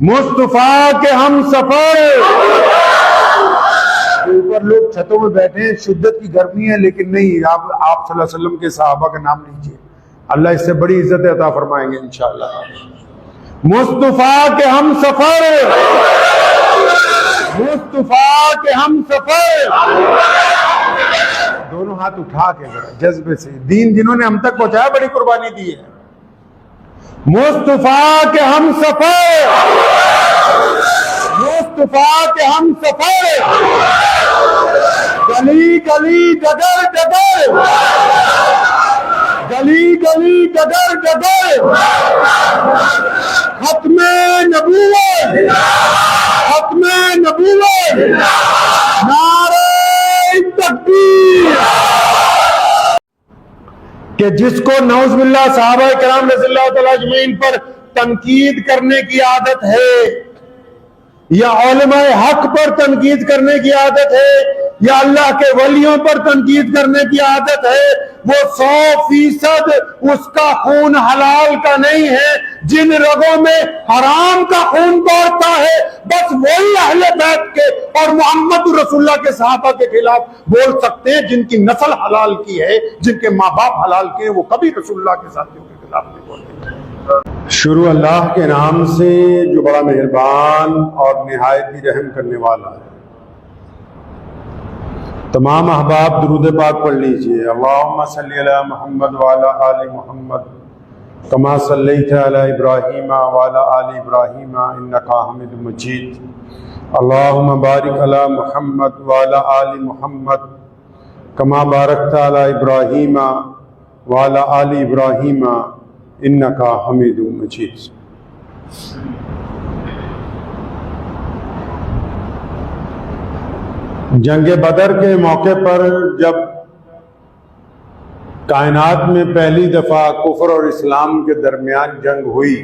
مصطفیٰ کے ہم سفر. اوپر لوگ چھتوں میں بیٹھے ہیں، شدت کی گرمی ہے، لیکن نہیں، آپ صلی اللہ علیہ وسلم کے صحابہ کا نام لیجئے، اللہ اس سے بڑی عزت عطا فرمائیں گے انشاءاللہ. مصطفیٰ کے ہم سفر، مصطفیٰ کے ہم سفر. دونوں ہاتھ اٹھا کے جذبے سے، دین جنہوں نے ہم تک پہنچایا بڑی قربانی دی ہے. مصطفیٰ کے ہم سفر، مصطفیٰ کے ہم سفر. گلی گلی ڈگر ڈگر، گلی گلی ڈگر ڈگر، ختم نبوت، ختم نبوت، نعرہ تکبیر. کہ جس کو نعوذ باللہ صحابہ کرام رضی اللہ تعالیٰ اجمعین پر تنقید کرنے کی عادت ہے، یا علماء حق پر تنقید کرنے کی عادت ہے، یا اللہ کے ولیوں پر تنقید کرنے کی عادت ہے، وہ 100% اس کا خون حلال کا نہیں ہے. جن رگوں میں حرام کا خون دوڑتا ہے بس وہی اہل بیت کے اور محمد رسول اللہ کے صحابہ کے خلاف بول سکتے ہیں. جن کی نسل حلال کی ہے، جن کے ماں باپ حلال کے ہیں، وہ کبھی رسول اللہ کے ساتھیوں کے خلاف نہیں بولتے. شروع اللہ کے نام سے جو بڑا مہربان اور نہایت ہی رحم کرنے والا ہے. تمام احباب درود پاک پڑھ لیجئے. اللہم صلی علی محمد وعلی آل محمد کما صلیت علی ابراہیم وعلی آل ابراہیم انکا حمید مجید. اللہم بارک علی محمد وعلی آل محمد کما بارکت علی ابراہیم وعلی آل ابراہیم انکا حمید مجید. جنگ بدر کے موقع پر جب کائنات میں پہلی دفعہ کفر اور اسلام کے درمیان جنگ ہوئی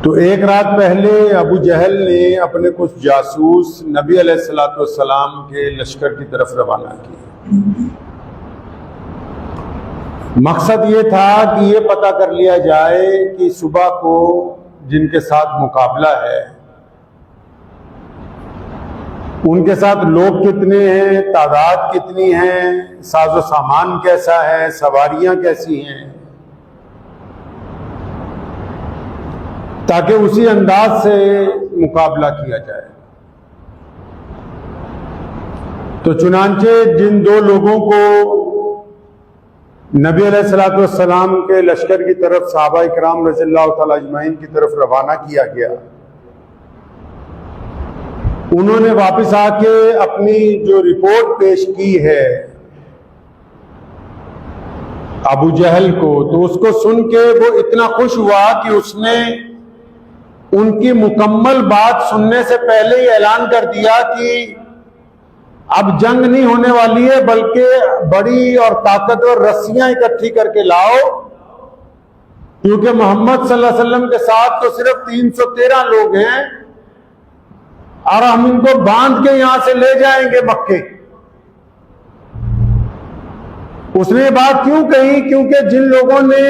تو ایک رات پہلے ابو جہل نے اپنے کچھ جاسوس نبی علیہ السلام کے لشکر کی طرف روانہ کیے. مقصد یہ تھا کہ یہ پتہ کر لیا جائے کہ صبح کو جن کے ساتھ مقابلہ ہے ان کے ساتھ لوگ کتنے ہیں، تعداد کتنی ہے، ساز و سامان کیسا ہے، سواریاں کیسی ہیں، تاکہ اسی انداز سے مقابلہ کیا جائے. تو چنانچہ جن دو لوگوں کو نبی علیہ السلام کے لشکر کی طرف صحابہ کرام رضی اللہ تعالی اجمعین کی طرف روانہ کیا گیا، انہوں نے واپس آ کے اپنی جو رپورٹ پیش کی ہے ابو جہل کو، تو اس کو سن کے وہ اتنا خوش ہوا کہ اس نے ان کی مکمل بات سننے سے پہلے ہی اعلان کر دیا کہ اب جنگ نہیں ہونے والی ہے، بلکہ بڑی اور طاقتور رسیاں اکٹھی کر کے لاؤ، کیونکہ محمد صلی اللہ علیہ وسلم کے ساتھ تو صرف 313 لوگ ہیں اور ہم ان کو باندھ کے یہاں سے لے جائیں گے مکے. اس نے یہ بات کیوں کہی؟ کیونکہ جن لوگوں نے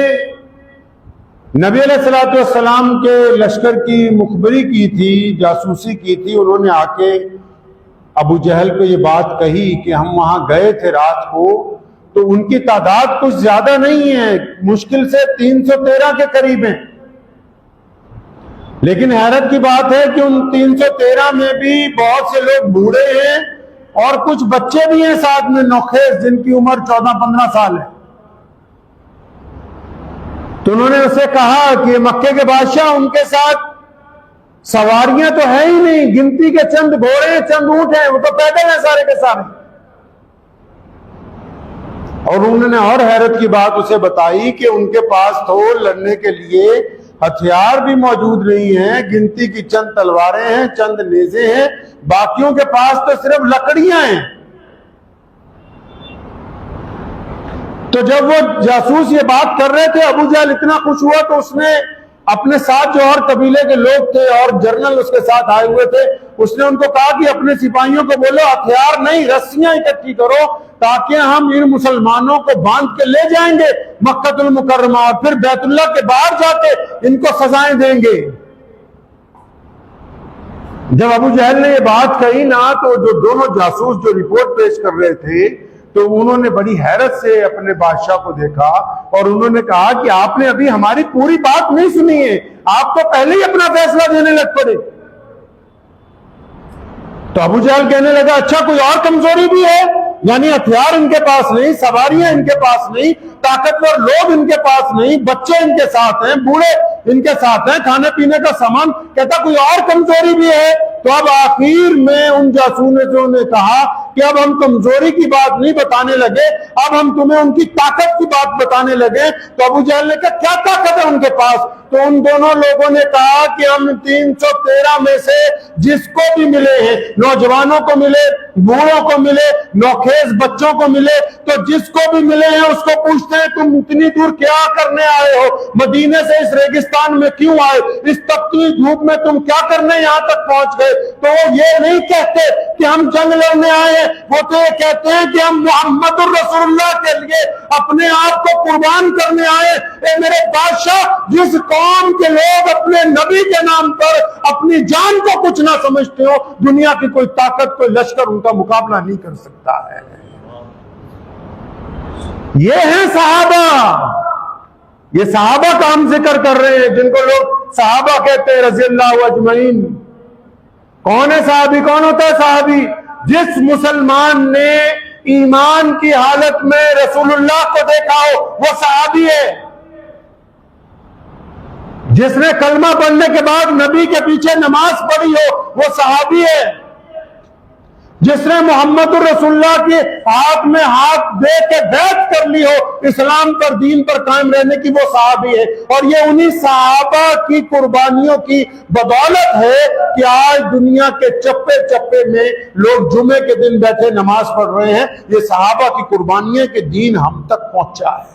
نبی علیہ السلام کے لشکر کی مخبری کی تھی، جاسوسی کی تھی، انہوں نے آ کے ابو جہل کو یہ بات کہی کہ ہم وہاں گئے تھے رات کو، تو ان کی تعداد کچھ زیادہ نہیں ہے، مشکل سے 313 کے قریب ہیں. لیکن حیرت کی بات ہے کہ ان 313 میں بھی بہت سے لوگ بوڑھے ہیں اور کچھ بچے بھی ہیں ساتھ میں نوخیز، جن کی عمر 14-15 سال ہے. تو انہوں نے اسے کہا کہ مکے کے بادشاہ، ان کے ساتھ سواریاں تو ہیں ہی نہیں، گنتی کے چند گھوڑے ہیں، چند اونٹ ہیں، وہ تو پیدل ہیں سارے کے سارے. اور انہوں نے اور حیرت کی بات اسے بتائی کہ ان کے پاس تو لڑنے کے لیے ہتھیار بھی موجود نہیں ہیں، گنتی کی چند تلواریں ہیں، چند نیزے ہیں، باقیوں کے پاس تو صرف لکڑیاں ہیں. تو جب وہ جاسوس یہ بات کر رہے تھے، ابو جہل اتنا خوش ہوا تو اس نے اپنے ساتھ جو اور قبیلے کے لوگ تھے اور جنرل اس کے ساتھ آئے ہوئے تھے، اس نے ان کو کہا کہ اپنے سپاہیوں کو بولو ہتھیار نہیں رسیاں اکٹھی کرو تاکہ ہم ان مسلمانوں کو باندھ کے لے جائیں گے مکہ المکرمہ اور پھر بیت اللہ کے باہر جا کے ان کو سزائیں دیں گے۔ جب ابو جہل نے یہ بات کہی نا تو جو دونوں جاسوس جو رپورٹ پیش کر رہے تھے تو انہوں نے بڑی حیرت سے اپنے بادشاہ کو دیکھا اور انہوں نے کہا کہ آپ نے ابھی ہماری پوری بات نہیں سنی ہے، آپ تو پہلے ہی اپنا فیصلہ دینے لگ پڑے۔ تو ابو جہل کہنے لگا اچھا کوئی اور کمزوری بھی ہے؟ یعنی ہتھیار ان کے پاس نہیں، سواریاں ان کے پاس نہیں، طاقتور لوگ ان کے پاس نہیں، بچے ان کے ساتھ ہیں، بوڑھے ان کے ساتھ ہیں، کھانے پینے کا سامان، کہتا کوئی اور کمزوری بھی ہے؟ تو اب آخر میں ان جاسوسوں نے کہا کہ اب ہم کمزوری کی بات نہیں بتانے لگے، اب ہم تمہیں ان کی طاقت کی بات بتانے لگے۔ تو ابو جہل نے کہا کیا طاقت ہے ان کے پاس؟ تو ان دونوں لوگوں نے کہا کہ ہم 313 میں سے جس کو بھی ملے ہیں، نوجوانوں کو ملے، بوڑھوں کو ملے، نوخیز بچوں کو ملے، تو جس کو بھی ملے ہیں اس کو پوچھتے ہیں تم اتنی دور کیا کرنے آئے ہو؟ مدینے سے اس ریگستان میں کیوں آئے؟ اس تپتی دھوپ میں تم کیا کرنے یہاں تک پہنچ گئے؟ تو وہ یہ نہیں کہتے کہ ہم جنگ لڑنے آئے ہیں، وہ تو یہ کہتے ہیں کہ ہم محمد الرسول اللہ کے لیے اپنے آپ کو قربان کرنے آئے۔ اے میرے بادشاہ، جس قوم کے لوگ اپنے نبی کے نام پر اپنی جان کو کچھ نہ سمجھتے ہو، دنیا کی کوئی طاقت کوئی لشکر ان کا مقابلہ نہیں کر سکتا ہے۔ یہ ہیں صحابہ، یہ صحابہ کا ہم ذکر کر رہے ہیں جن کو لوگ صحابہ کہتے ہیں رضی اللہ اجمعین۔ کون ہے صحابی؟ کون ہوتا ہے صحابی؟ جس مسلمان نے ایمان کی حالت میں رسول اللہ کو دیکھا ہو وہ صحابی ہے۔ جس نے کلمہ پڑھنے کے بعد نبی کے پیچھے نماز پڑھی ہو وہ صحابی ہے۔ جس نے محمد الرسول اللہ کے ہاتھ میں ہاتھ دے کے بیعت کر لی ہو اسلام پر دین پر قائم رہنے کی، وہ صحابی ہے۔ اور یہ انہی صحابہ کی قربانیوں کی بدولت ہے کہ آج دنیا کے چپے چپے میں لوگ جمعے کے دن بیٹھے نماز پڑھ رہے ہیں۔ یہ صحابہ کی قربانیاں کہ دین ہم تک پہنچا ہے۔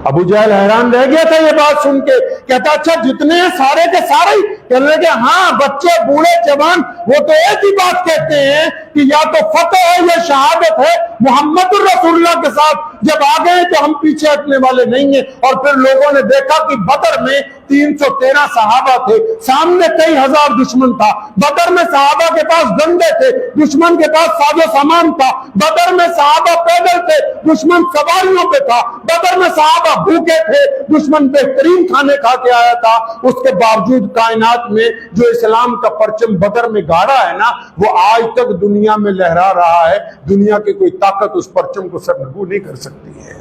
ابو جہل حیران رہ گیا تھا یہ بات سن کے، کہتا اچھا جتنے ہیں سارے کے سارے ہی؟ کہنے لگے ہاں، بچے بوڑھے جوان وہ تو ایک ہی بات کہتے ہیں کہ یا تو فتح ہے یا شہادت ہے۔ محمد الرسول اللہ کے ساتھ جب آ گئے تو ہم پیچھے ہٹنے والے نہیں ہیں۔ اور پھر لوگوں نے دیکھا کہ بدر میں 313 صحابہ تھے، سامنے کئی ہزار دشمن تھا۔ بدر میں صحابہ کے پاس ڈنڈے تھے، دشمن کے پاس ساز و سامان تھا۔ بدر میں صحابہ پیدل تھے، دشمن سواریوں پہ تھا۔ بدر میں صحابہ بھوکے تھے، دشمن بہترین کھانے کھا کے آیا تھا۔ اس کے باوجود کائنات میں جو اسلام کا پرچم بدر میں گاڑا ہے نا، وہ آج تک دنیا میں لہرا رہا ہے۔ دنیا کی کوئی طاقت اس پرچم کو سرنگو نہیں کر سکتی ہے۔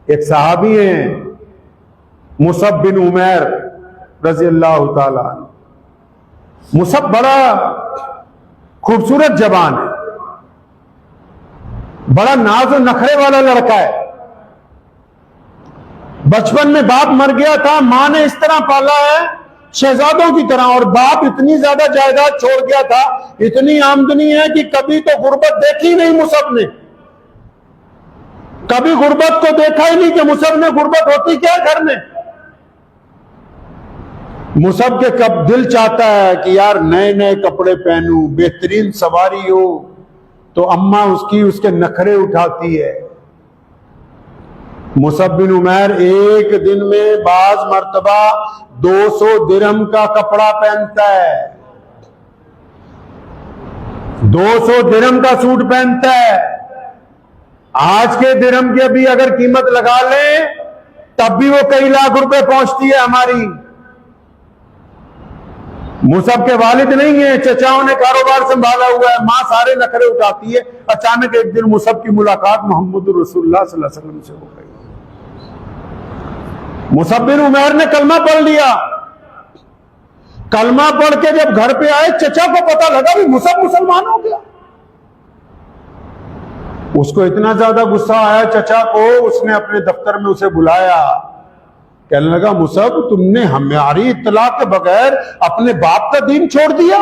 ایک صحابی ہیں مصعب بن عمیر رضی اللہ تعالی عنہ۔ مصعب بڑا خوبصورت جوان ہے، بڑا ناز و نخرے والا لڑکا ہے۔ بچپن میں باپ مر گیا تھا، ماں نے اس طرح پالا ہے شہزادوں کی طرح، اور باپ اتنی زیادہ جائیداد چھوڑ گیا تھا، اتنی آمدنی ہے کہ کبھی تو غربت دیکھی نہیں مصعب نے، کبھی غربت کو دیکھا ہی نہیں کہ مصعب نے غربت ہوتی کیا گھر میں۔ مصعب کے کب دل چاہتا ہے کہ یار نئے نئے کپڑے پہنوں، بہترین سواری ہو، تو اماں اس کے نخرے اٹھاتی ہے۔ مصعب بن عمیر ایک دن میں بعض مرتبہ 200 درہم کا کپڑا پہنتا ہے، 200 درہم کا سوٹ پہنتا ہے۔ آج کے درہم کی ابھی اگر قیمت لگا لیں تب بھی وہ کئی لاکھ روپے پہنچتی ہے ہماری۔ مصعب کے والد نہیں ہیں، چچاؤں نے کاروبار سنبھالا ہوا ہے، ماں سارے نخرے اٹھاتی ہے۔ اچانک ایک دن مصعب کی ملاقات محمد رسول اللہ صلی اللہ علیہ وسلم سے ہو گئی۔ مصعب بن عمیر نے کلمہ پڑھ لیا۔ کلمہ پڑھ کے جب گھر پہ آئے چچا کو پتا لگا کہ مصعب مسلمان ہو گیا۔ اس کو اتنا زیادہ غصہ آیا چچا کو، اس نے اپنے دفتر میں اسے بلایا، کہنے لگا مصعب تم نے ہماری اطلاع کے بغیر اپنے باپ کا دین چھوڑ دیا؟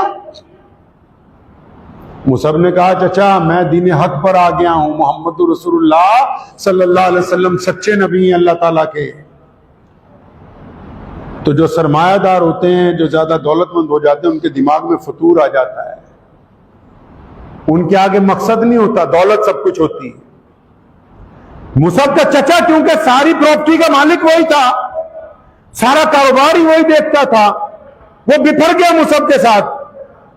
مصعب نے کہا چچا میں دین حق پر آ گیا ہوں، محمد رسول اللہ صلی اللہ علیہ وسلم سچے نبی ہیں اللہ تعالیٰ کے۔ تو جو سرمایہ دار ہوتے ہیں، جو زیادہ دولت مند ہو جاتے ہیں، ان کے دماغ میں فطور آ جاتا ہے، ان کے آگے مقصد نہیں ہوتا، دولت سب کچھ ہوتی ہے۔ مصعب کا چچا کیونکہ ساری پراپرٹی کا مالک وہی تھا، سارا کاروبار ہی وہی دیکھتا تھا، وہ بپھر گیا مصعب کے ساتھ۔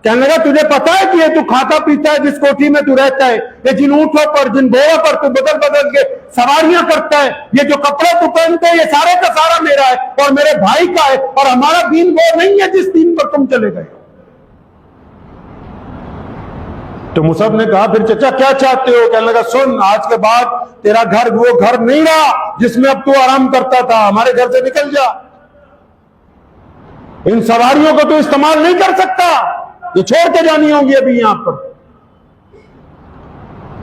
کہنے لگا تجھے پتا ہے کہ یہ تو کھاتا پیتا ہے، جس کوٹھی میں تو رہتا ہے، یہ جن اونٹوں پر جن گھوڑوں پر تو بدل بدل کے سواریاں کرتا ہے، یہ جو کپڑے تو پہنتے ہیں یہ سارے کا سارا میرا ہے اور میرے بھائی کا ہے، اور ہمارا دین وہ نہیں ہے جس دین پر تم چلے گئے۔ تو مصعب نے کہا پھر چچا کیا چاہتے ہو؟ کہنے لگا سن، آج کے بعد تیرا گھر وہ گھر نہیں رہا جس میں اب تو آرام کرتا تھا، ہمارے گھر سے نکل جا، ان سواریوں کو تو استعمال نہیں کر سکتا، یہ چھوڑ کے جانی ہوں گی ابھی یہاں پر۔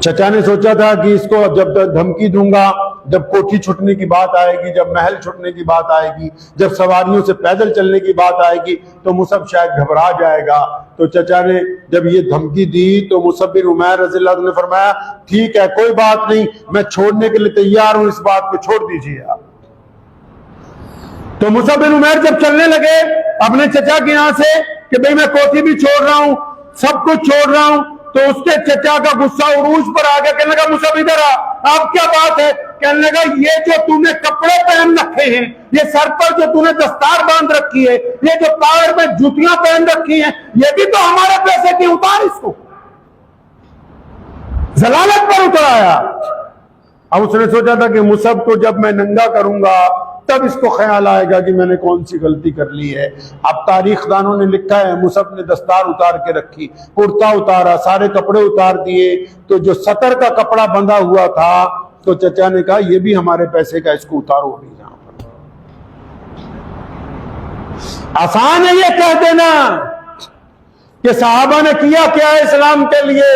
چچا نے سوچا تھا کہ اس کو جب دھمکی دوں گا، جب کوٹھی چھٹنے کی بات آئے گی، جب محل چھٹنے کی بات آئے گی، جب سواریوں سے پیدل چلنے کی بات آئے گی تو مصعب شاید گھبرا جائے گا۔ تو چچا نے جب یہ دھمکی دی تو مصعب بن عمیر رضی اللہ عنہ نے فرمایا ٹھیک ہے کوئی بات نہیں، میں چھوڑنے کے لیے تیار ہوں، اس بات کو چھوڑ دیجیے آپ۔ تو مصعب بن عمیر جب چلنے لگے اپنے چچا کے یہاں سے کہ بھئی میں کوٹھی بھی چھوڑ رہا ہوں، سب کچھ چھوڑ رہا ہوں، تو اس کے چچا کا غصہ عروج پر آ گیا۔ کہنے لگا مصعب ادھر آ، اب کیا بات ہے؟ کہنے لگا یہ جو تو نے کپڑے پہن رکھے ہیں، یہ سر پر جو تو نے دستار باندھ رکھی ہے، یہ جو پاؤں میں جوتیاں پہن رکھی ہیں، یہ بھی تو ہمارے پیسے کی، اتار اس کو۔ ضلالت پر اتر آیا۔ اب اس نے سوچا تھا کہ مصعب کو جب میں ننگا کروں گا تب اس کو خیال آئے گا کہ میں نے کون سی غلطی کر لی ہے۔ اب تاریخ دانوں نے لکھا ہے مصعب نے دستار اتار کے رکھی، کرتا اتارا، سارے کپڑے اتار دیے، تو جو سطر کا کپڑا بندھا ہوا تھا تو چچا نے کہا یہ بھی ہمارے پیسے کا، اس کو اتارو ابھی یہاں پر۔ آسان ہے یہ کہہ دینا کہ صحابہ نے کیا کیا ہے اسلام کے لیے،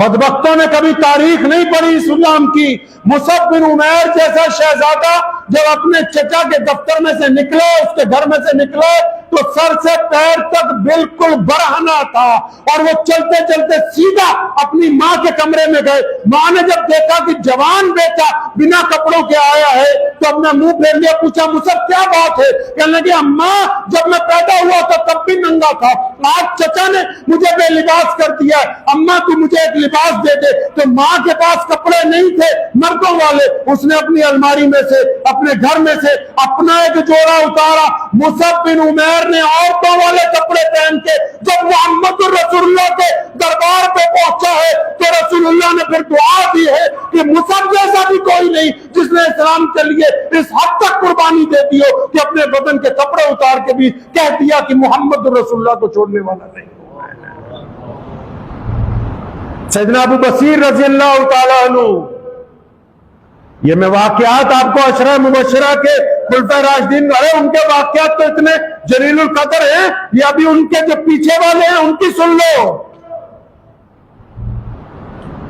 بدبختوں نے کبھی تاریخ نہیں پڑھی اسلام کی۔ مصعب بن عمیر جیسا شہزادہ جب اپنے چچا کے دفتر میں سے نکلے، اس کے گھر میں سے نکلے، تو سر سے پیر تک بالکل برہنہ تھا، اور وہ چلتے چلتے سیدھا اپنی ماں کے کمرے میں گئے۔ ماں نے جب دیکھا کہ جوان بیٹا بنا کپڑوں کے آیا ہے تو اپنا منہ پھیر لیا، پوچھا مصعب کیا بات ہے؟ کہنے لگی اماں جب میں پیدا ہوا تھا تب بھی ننگا تھا، آج چچا نے مجھے بے لباس کر دیا ہے، اماں تو مجھے ایک لباس دے دے۔ تو ماں کے پاس کپڑے نہیں تھے مردوں والے، اس نے اپنی الماری میں سے اپنے گھر میں سے اپنا ایک جوڑا اتارا۔ مصعب بن عمیر نے عورتوں والے کپڑے پہن کے جب محمد رسول اللہ کے دربار پہ پہنچا ہے تو رسول اللہ نے پھر دعا دی ہے کہ مصعب جیسا بھی کوئی نہیں جس نے اسلام کے لیے اس حد تک قربانی دے دی ہو کہ اپنے بدن کے کپڑے اتار کے بھی کہہ دیا کہ محمد رسول اللہ کو چھوڑنے والا نہیں۔ سیدنا ابو بصیر رضی اللہ تعالیٰ عنہ، یہ میں واقعات آپ کو عشرہ مبشرہ کے خلفائے راشدین ان کے واقعات تو اتنے جلیل القدر ہیں، یہ ابھی ان کے جو پیچھے والے ہیں ان کی سن لو۔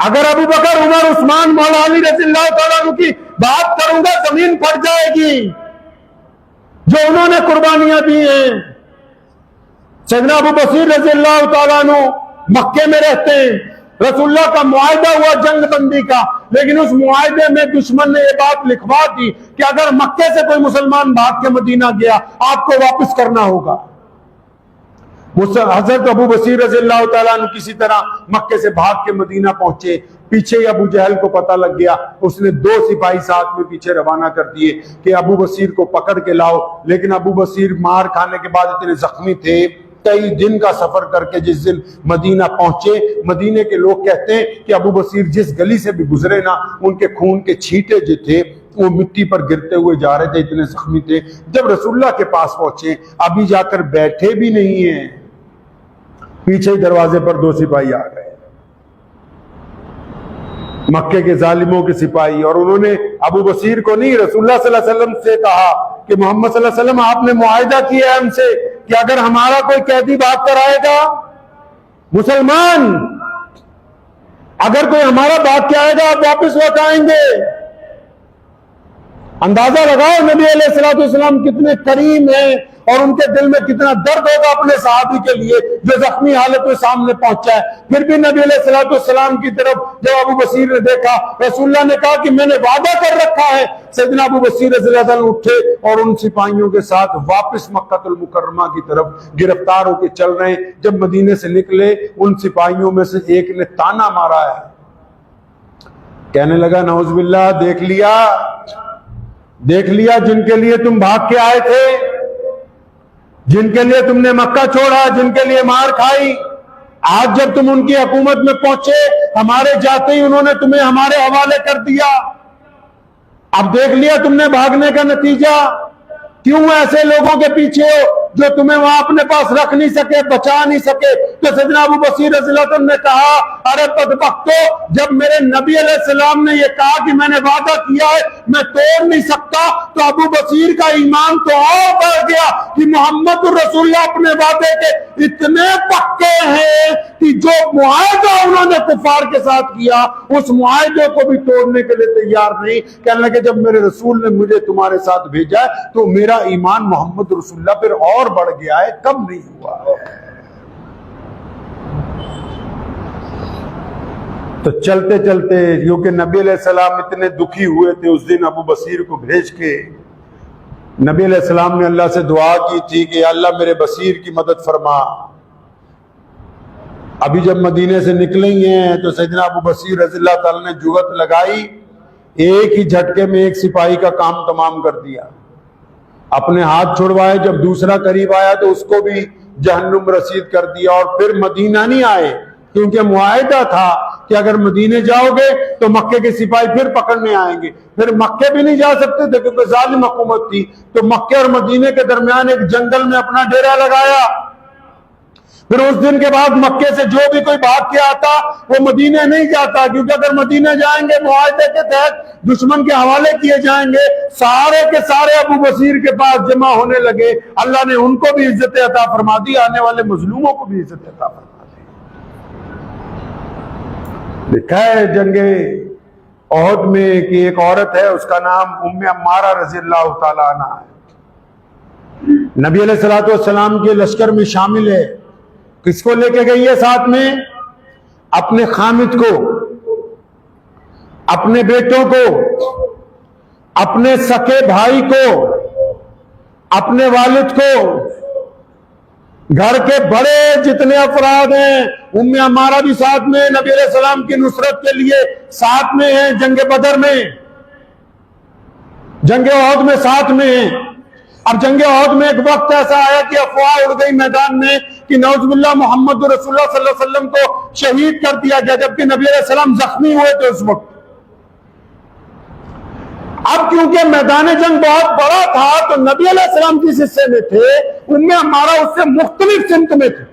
اگر ابو بکر عمر عثمان مولا علی رضی اللہ تعالیٰ عنہ کی بات کروں گا زمین پھٹ جائے گی، جو انہوں نے قربانیاں دی ہیں۔ سیدنا ابو بصیر رضی اللہ تعالیٰ عنہ مکے میں رہتے ہیں، رسول اللہ کا معاہدہ ہوا جنگ بندی کا، لیکن اس معاہدے میں دشمن نے یہ بات لکھوا دی کہ اگر مکے سے کوئی مسلمان بھاگ کے مدینہ گیا آپ کو واپس کرنا ہوگا۔ حضرت ابو بصیر رضی اللہ تعالیٰ عنہ کسی طرح مکے سے بھاگ کے مدینہ پہنچے، پیچھے ابو جہل کو پتہ لگ گیا، اس نے 2 سپاہی ساتھ میں پیچھے روانہ کر دیے کہ ابو بصیر کو پکڑ کے لاؤ، لیکن ابو بصیر مار کھانے کے بعد اتنے زخمی تھے، کئی دن کا سفر کر کے جس دن مدینہ پہنچے، مدینے کے لوگ کہتے ہیں کہ ابو بصیر جس گلی سے بھی گزرے نا ان کے خون کے چھینٹے جو تھے وہ مٹی پر گرتے ہوئے جا رہے تھے، اتنے زخمی تھے۔ جب رسول اللہ کے پاس پہنچے ابھی جا کر بیٹھے بھی نہیں ہیں، پیچھے دروازے پر 2 سپاہی آ گئے، مکے کے ظالموں کے سپاہی، اور انہوں نے ابو بصیر کو نہیں رسول اللہ صلی اللہ علیہ وسلم سے کہا کہ محمد صلی اللہ علیہ وسلم آپ نے معاہدہ کیا ہے ہم سے کہ اگر ہمارا کوئی قیدی بات کرائے گا، مسلمان اگر کوئی ہمارا بات کیا آئے گا آپ واپس لوٹ آئیں گے۔ اندازہ لگاؤ نبی علیہ الصلوۃ والسلام کتنے کریم ہیں اور ان کے دل میں کتنا درد ہوگا اپنے صحابی کے لیے جو زخمی حالت میں سامنے پہنچا ہے. پھر بھی نبی علیہ الصلوۃ والسلام کی طرف جب ابو بصیر نے دیکھا, رسول اللہ نے کہا کہ میں نے وعدہ کر رکھا ہے. سیدنا ابو بصیر رضی اللہ عنہ اٹھے اور ان سپاہیوں کے ساتھ واپس مکہ المکرمہ کی طرف گرفتار ہو کے چل رہے ہیں. جب مدینے سے نکلے ان سپاہیوں میں سے ایک نے تانا مارا ہے, کہنے لگا نعوذ باللہ, دیکھ لیا جن کے لیے تم بھاگ کے آئے تھے, جن کے لیے تم نے مکہ چھوڑا, جن کے لیے مار کھائی, آج جب تم ان کی حکومت میں پہنچے ہمارے جاتے ہی انہوں نے تمہیں ہمارے حوالے کر دیا. اب دیکھ لیا تم نے بھاگنے کا نتیجہ. کیوں ایسے لوگوں کے پیچھے ہو جو تمہیں وہاں اپنے پاس رکھ نہیں سکے, بچا نہیں سکے؟ تو سیدنا ابو بصیر رضی اللہ عنہ نے کہا, ارے بدبختو, جب میرے نبی علیہ السلام نے یہ کہا کہ میں نے وعدہ کیا ہے میں توڑ نہیں سکتا, تو ابو بصیر کا ایمان تو اور بڑھ گیا کہ محمد رسول اللہ اپنے وعدے کے اتنے پکے ہیں کہ جو معاہدہ انہوں نے کفار کے ساتھ کیا اس معاہدے کو بھی توڑنے کے لیے تیار نہیں. کہنے لگے جب میرے رسول نے مجھے تمہارے ساتھ بھیجا ہے تو میرا ایمان محمد رسول اللہ پھر اور بڑھ گیا ہے, کم نہیں ہوا ہے. تو چلتے چلتے کیونکہ نبی علیہ السلام اتنے دکھی ہوئے تھے اس دن ابو بصیر کو بھیج کے, نبی علیہ السلام نے اللہ سے دعا کی تھی کہ اللہ میرے بصیر کی مدد فرما. ابھی جب مدینے سے نکلیں ہیں تو سیدنا ابو بصیر رضی اللہ تعالی نے جگت لگائی, ایک ہی جھٹکے میں ایک سپاہی کا کام تمام کر دیا, اپنے ہاتھ چھڑوائے. جب دوسرا قریب آیا تو اس کو بھی جہنم رسید کر دیا, اور پھر مدینہ نہیں آئے کیونکہ معاہدہ تھا کہ اگر مدینے جاؤ گے تو مکے کے سپاہی پھر پکڑنے آئیں گے. پھر مکے بھی نہیں جا سکتے تھے کیونکہ ظالم حکومت تھی, تو مکے اور مدینے کے درمیان ایک جنگل میں اپنا ڈیرا لگایا. پھر اس دن کے بعد مکے سے جو بھی کوئی بھاگ کے آتا وہ مدینے نہیں جاتا, کیونکہ اگر مدینے جائیں گے معاہدے کے تحت دشمن کے حوالے کیے جائیں گے. سارے کے سارے ابو بصیر کے پاس جمع ہونے لگے. اللہ نے ان کو بھی عزت عطا فرما دی, آنے والے مظلوموں کو بھی عزت عطا فرما دی. لکھا ہے جنگ احد میں کہ ایک عورت ہے اس کا نام ام عمارہ رضی اللہ تعالی عنہ ہے, نبی علیہ الصلوۃ والسلام کے لشکر میں شامل ہے. کس کو لے کے گئی ہے ساتھ میں؟ اپنے خامد کو, اپنے بیٹوں کو, اپنے سکے بھائی کو, اپنے والد کو, گھر کے بڑے جتنے افراد ہیں. ام عمارہ بھی ساتھ میں نبی علیہ السلام کی نصرت کے لیے ساتھ میں ہیں, جنگ بدر میں, جنگ احد میں ساتھ میں ہیں. اب جنگ احد میں ایک وقت ایسا آیا کہ افواہ اڑ گئی میدان میں کہ نعوذ باللہ محمد رسول اللہ صلی اللہ علیہ وسلم کو شہید کر دیا گیا, جبکہ نبی علیہ السلام زخمی ہوئے تھے اس وقت. اب کیونکہ میدان جنگ بہت بڑا تھا تو نبی علیہ السلام جس حصے میں تھے ان میں ہمارا اس سے مختلف سمت میں تھے.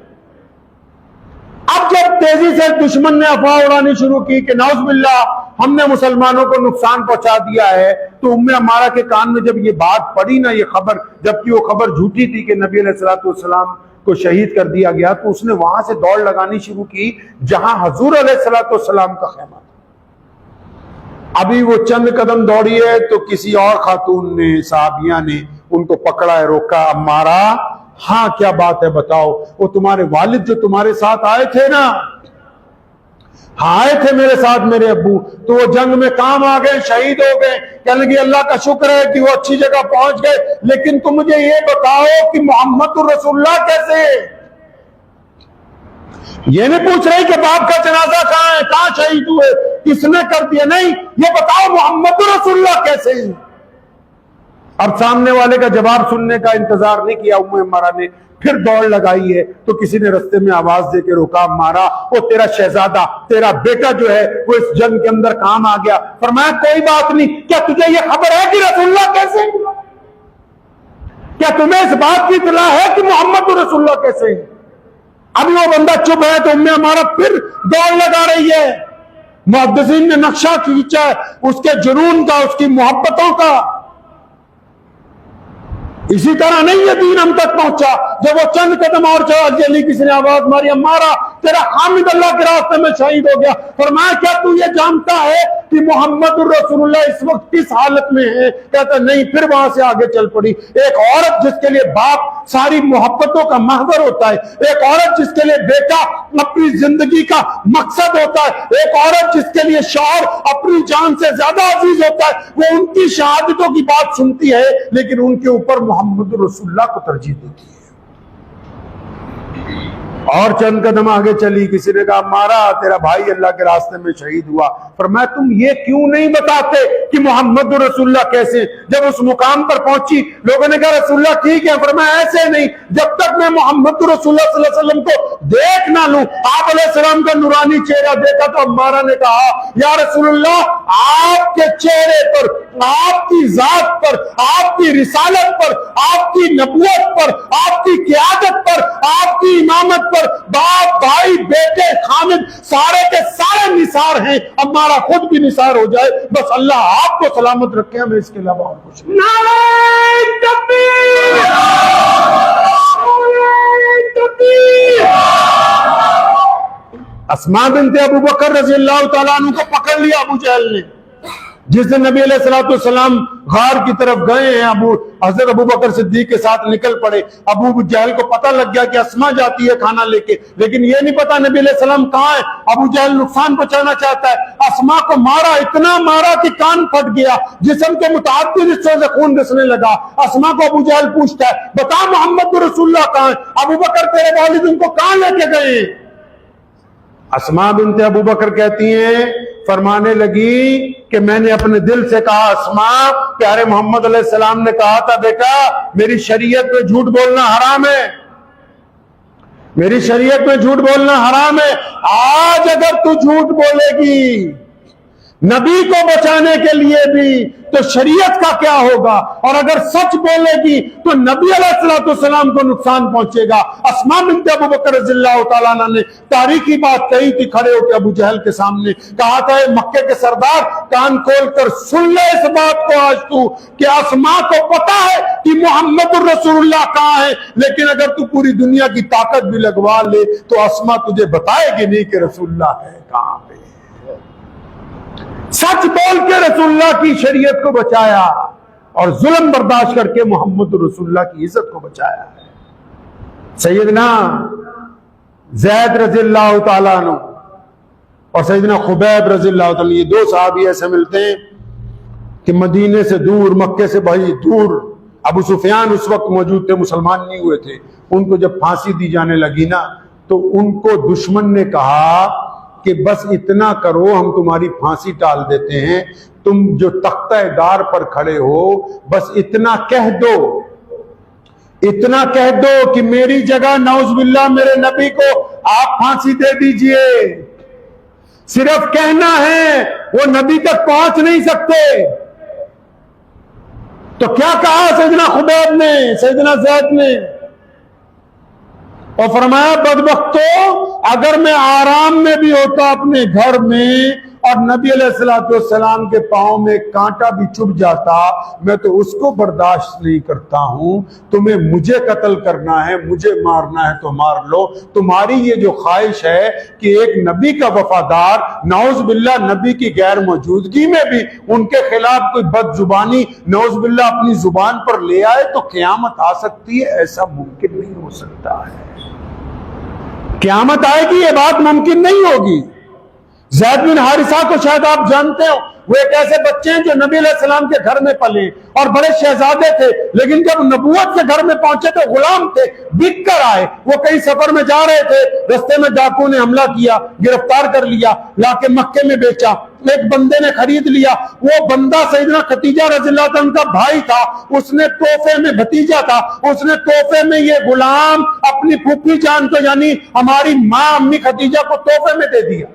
اب جب تیزی سے دشمن نے افواہ اڑانی شروع کی کہ نعوذ باللہ ہم نے مسلمانوں کو نقصان پہنچا دیا ہے, تو ام عمارہ کے کان میں جب یہ بات پڑی نا, یہ خبر, جبکہ وہ خبر جھوٹی تھی کہ نبی علیہ السلام کو شہید کر دیا گیا, تو اس نے وہاں سے دوڑ لگانی شروع کی جہاں حضور علیہ السلام کا خیمہ تھا. ابھی وہ چند قدم دوڑی ہے تو کسی اور خاتون نے, صحابیہ نے ان کو پکڑا ہے, روکا. عمارہ, ہاں کیا بات ہے بتاؤ, وہ تمہارے والد جو تمہارے ساتھ آئے تھے نا, ہاں آئے تھے میرے ساتھ میرے ابو, تو وہ جنگ میں کام آ گئے, شہید ہو گئے. کہنے لگے اللہ کا شکر ہے کہ وہ اچھی جگہ پہنچ گئے, لیکن تم مجھے یہ بتاؤ کہ محمد رسول اللہ کیسے؟ یہ نہیں پوچھ رہی کہ باپ کا جنازہ کہاں ہے, کہاں شہید ہوئے, کس نے کر دیا, نہیں, یہ بتاؤ محمد رسول اللہ کیسے ہیں؟ اب سامنے والے کا جواب سننے کا انتظار نہیں کیا ام عمارہ نے, پھر دوڑ لگائی ہے. تو کسی نے رستے میں آواز دے کے روکا, مارا وہ تیرا شہزادہ, تیرا بیٹا جو ہے وہ اس جنگ کے اندر کام آ گیا. فرمایا کوئی بات نہیں, کیا تجھے یہ خبر ہے کہ رسول اللہ کیسے, کیا تمہیں اس بات کی اطلاع ہے کہ محمد رسول اللہ کیسے؟ ابھی وہ بندہ چپ ہے تو ام عمارہ پھر دوڑ لگا رہی ہے. محدثین نے نقشہ کھینچا ہے اس کے جنون کا, اس کی محبتوں کا. اسی طرح نہیں یہ دین ہم تک پہنچا. جب وہ چند قدم اور چلا, جلی کسی نے آواز ماری, عمارہ تیرا حامد اللہ کے راستے میں شہید ہو گیا۔ فرمایا کیا تو یہ جانتا ہے کہ محمد الرسول اللہ اس وقت کس حالت میں ہے؟ کہتا نہیں۔ پھر وہاں سے آگے چل پڑی۔ ایک عورت جس کے لیے باپ ساری محبتوں کا محور ہوتا ہے، ایک عورت جس کے لیے بیٹا اپنی زندگی کا مقصد ہوتا ہے، ایک عورت جس کے لیے شوہر اپنی جان سے زیادہ عزیز ہوتا ہے، وہ ان کی شہادتوں کی بات سنتی ہے لیکن ان کے اوپر محمد رسول اللہ کو ترجیح دیتی ہے۔ اور چند قدم آگے چلی، کسی نے کہا مارا تیرا بھائی اللہ کے راستے میں شہید ہوا۔ فرمایا تم یہ کیوں نہیں بتاتے کہ محمد رسول اللہ کیسے؟ جب اس مقام پر پہنچی لوگوں نے کہا رسول اللہ ٹھیک ہے۔ فرمایا ایسے نہیں، جب تک میں محمد رسول اللہ صلی اللہ علیہ وسلم کو دیکھ نہ لوں۔ آپ علیہ السلام کا نورانی چہرہ دیکھا تو عمارہ نے کہا یا رسول اللہ آپ کے چہرے پر، آپ کی ذات پر، آپ کی رسالت پر، آپ کی نبوت پر، آپ کی قیادت پر، آپ کی امامت پر باپ بھائی بیٹے خامد سارے کے سارے نثار ہیں۔ ہمارا خود بھی نثار ہو جائے، بس اللہ آپ کو سلامت رکھے، ہمیں اس کے علاوہ اور کچھ نہیں۔ نعرہ تکبیر! نعرہ تکبیر! اسماء بنت ابو بکر رضی اللہ تعالیٰ عنہ کو پکڑ لیا ابو جہل نے۔ جس دن نبی علیہ السلام غار کی طرف گئے ہیں، حضرت ابو بکر صدیق کے ساتھ نکل پڑے۔ ابو جہل کو پتہ لگ گیا کہ اسماء جاتی ہے کھانا لے کے، لیکن یہ نہیں پتا نبی علیہ السلام کہاں ہے۔ ابو جہل نقصان پہنچانا چاہتا ہے، اسماء کو مارا، اتنا مارا کہ کان پھٹ گیا، جسم کے متعدد حصوں سے خون رسنے لگا۔ اسماء کو ابو جہل پوچھتا ہے بتا محمد رسول اللہ کہاں ہے؟ ابو بکر تیرے والد ان کو کہاں لے کے گئے؟ اسماء بنت ابو بکر کہتی ہیں، فرمانے لگی کہ میں نے اپنے دل سے کہا اسماء پیارے محمد علیہ السلام نے کہا تھا بیٹا میری شریعت میں جھوٹ بولنا حرام ہے، میری شریعت میں جھوٹ بولنا حرام ہے۔ آج اگر تو جھوٹ بولے گی نبی کو بچانے کے لیے بھی تو شریعت کا کیا ہوگا، اور اگر سچ بولے گی تو نبی علیہ السلام کو نقصان پہنچے گا۔ اسماء بنت ابو بکر رضی اللہ تعالیٰ عنہ نے تاریخی بات کہی تھی، کھڑے ہو کے ابو جہل کے سامنے کہا تھا اے مکے کے سردار کان کھول کر سن لے اس بات کو آج تو کہ اسماء کو پتا ہے کہ محمد الرسول اللہ کہاں ہے، لیکن اگر تو پوری دنیا کی طاقت بھی لگوا لے تو اسماء تجھے بتائے گی نہیں کہ رسول اللہ ہے کہاں پہ۔ سچ بول کے رسول اللہ کی شریعت کو بچایا اور ظلم برداشت کر کے محمد رسول اللہ کی عزت کو بچایا ہے۔ سیدنا زید رضی اللہ تعالیٰ عنہ اور سیدنا خبیب رضی اللہ تعالیٰ عنہ، یہ دو صحابی ایسے ملتے ہیں کہ مدینے سے دور، مکے سے بڑی دور، ابو سفیان اس وقت موجود تھے، مسلمان نہیں ہوئے تھے۔ ان کو جب پھانسی دی جانے لگی نا تو ان کو دشمن نے کہا کہ بس اتنا کرو ہم تمہاری پھانسی ٹال دیتے ہیں، تم جو تختہ دار پر کھڑے ہو بس اتنا کہہ دو، اتنا کہہ دو کہ میری جگہ نعوذ باللہ میرے نبی کو آپ پھانسی دے دیجئے۔ صرف کہنا ہے، وہ نبی تک پہنچ نہیں سکتے۔ تو کیا کہا سیدنا خبیب نے، سیدنا زید نے؟ اور فرمایا بدبختو اگر میں آرام میں بھی ہوتا اپنے گھر میں اور نبی علیہ السلام کے پاؤں میں کانٹا بھی چبھ جاتا میں تو اس کو برداشت نہیں کرتا ہوں۔ تمہیں مجھے قتل کرنا ہے، مجھے مارنا ہے تو مار لو۔ تمہاری یہ جو خواہش ہے کہ ایک نبی کا وفادار نعوذ باللہ نبی کی غیر موجودگی میں بھی ان کے خلاف کوئی بد زبانی نعوذ باللہ اپنی زبان پر لے آئے تو قیامت آ سکتی ہے، ایسا ممکن نہیں ہو سکتا ہے۔ قیامت آئے گی، یہ بات ممکن نہیں ہوگی۔ زید بن حارثہ کو شاید آپ جانتے ہو، وہ ایک ایسے بچے ہیں جو نبی علیہ السلام کے گھر میں پلے اور بڑے شہزادے تھے، لیکن جب نبوت کے گھر میں پہنچے تو غلام تھے، بک کر آئے۔ وہ کئی سفر میں جا رہے تھے، رستے میں ڈاکو نے حملہ کیا، گرفتار کر لیا، لا کے مکے میں بیچا۔ ایک بندے نے خرید لیا، وہ بندہ سیدنا خدیجہ رضی اللہ عنہ کا بھائی تھا، اس نے تحفے میں بھتیجا تھا، اس نے تحفے میں یہ غلام اپنی پھوپھی جان کو یعنی ہماری ماں امی خدیجہ کو تحفے میں دے دیا۔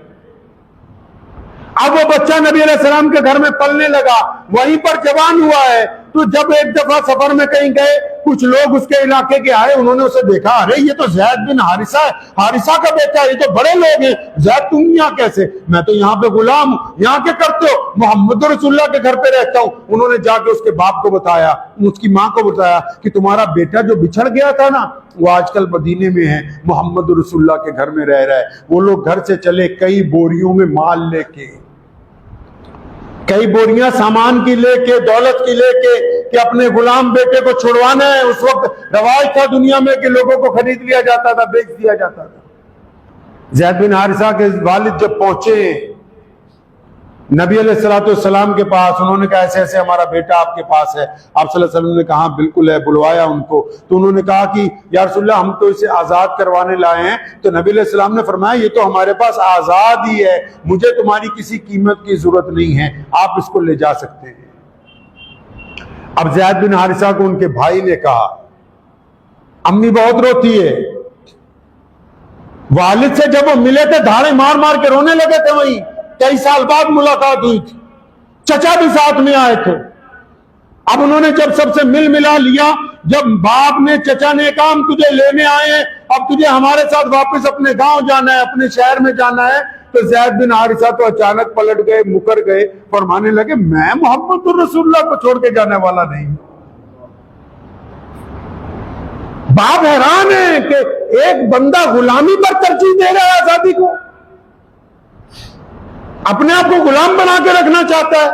اب وہ بچہ نبی علیہ السلام کے گھر میں پلنے لگا، وہیں پر جوان ہوا ہے۔ تو جب ایک دفعہ سفر میں کہیں گئے کچھ لوگ اس کے علاقے کے آئے, انہوں نے اسے دیکھا, ارے یہ تو زید بن حارثہ ہے, حارثہ کا بیٹا ہے, یہ تو بڑے لوگ ہیں, زید تم یہاں کیسے؟ میں تو یہاں پہ غلام ہوں. یہاں کے کرتے ہو؟ محمد رسول اللہ کے گھر پہ رہتا ہوں. انہوں نے جا کے اس کے باپ کو بتایا, اس کی ماں کو بتایا کہ تمہارا بیٹا جو بچھڑ گیا تھا نا, وہ آج کل مدینے میں ہے, محمد رسول اللہ کے گھر میں رہ رہا ہے. وہ لوگ گھر سے چلے کئی بوریوں میں مال لے کے, کئی بوریاں سامان کی لے کے, دولت کی لے کے, کہ اپنے غلام بیٹے کو چھڑوانا ہے. اس وقت رواج تھا دنیا میں کہ لوگوں کو خرید لیا جاتا تھا, بیچ دیا جاتا تھا. زید بن حارثہ کے والد جب پہنچے نبی علیہ الصلوۃ والسلام کے پاس, انہوں نے کہا ایسے ایسے ہمارا بیٹا آپ کے پاس ہے. آپ صلی اللہ علیہ وسلم نے کہا بالکل ہے, بلوایا ان کو. تو انہوں نے کہا کہ یا رسول اللہ ہم تو اسے آزاد کروانے لائے ہیں. تو نبی علیہ السلام نے فرمایا یہ تو ہمارے پاس آزاد ہی ہے, مجھے تمہاری کسی قیمت کی ضرورت نہیں ہے, آپ اس کو لے جا سکتے ہیں. اب زید بن حارثہ کو ان کے بھائی نے کہا, امی بہت روتی ہے. والد سے جب وہ ملے تھے دھاڑے مار مار کے رونے لگے تھے, وہیں کئی سال بعد ملاقات ہوئی تھی, چچا بھی ساتھ میں آئے تھے. اب انہوں نے جب سب سے مل ملا لیا, جب باپ نے چچا نے کہا ہم تجھے لینے آئے ہیں, اب تجھے ہمارے ساتھ واپس اپنے گاؤں جانا ہے, اپنے شہر میں جانا ہے, تو زید بن حارثہ تو اچانک پلٹ گئے, مکر گئے, فرمانے لگے میں محمد رسول اللہ کو چھوڑ کے جانے والا نہیں. باپ حیران ہے کہ ایک بندہ غلامی پر ترجیح دے رہا ہے آزادی کو, اپنے آپ کو غلام بنا کے رکھنا چاہتا ہے.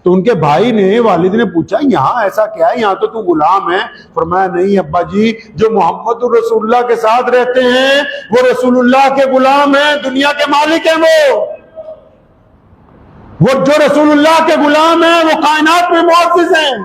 تو ان کے بھائی نے, والد نے پوچھا یہاں ایسا کیا ہے, یہاں تو غلام ہے. فرمایا نہیں ابا جی, جو محمد رسول اللہ کے ساتھ رہتے ہیں وہ رسول اللہ کے غلام ہیں, دنیا کے مالک ہیں. وہ جو رسول اللہ کے غلام ہیں وہ کائنات میں معزز ہیں.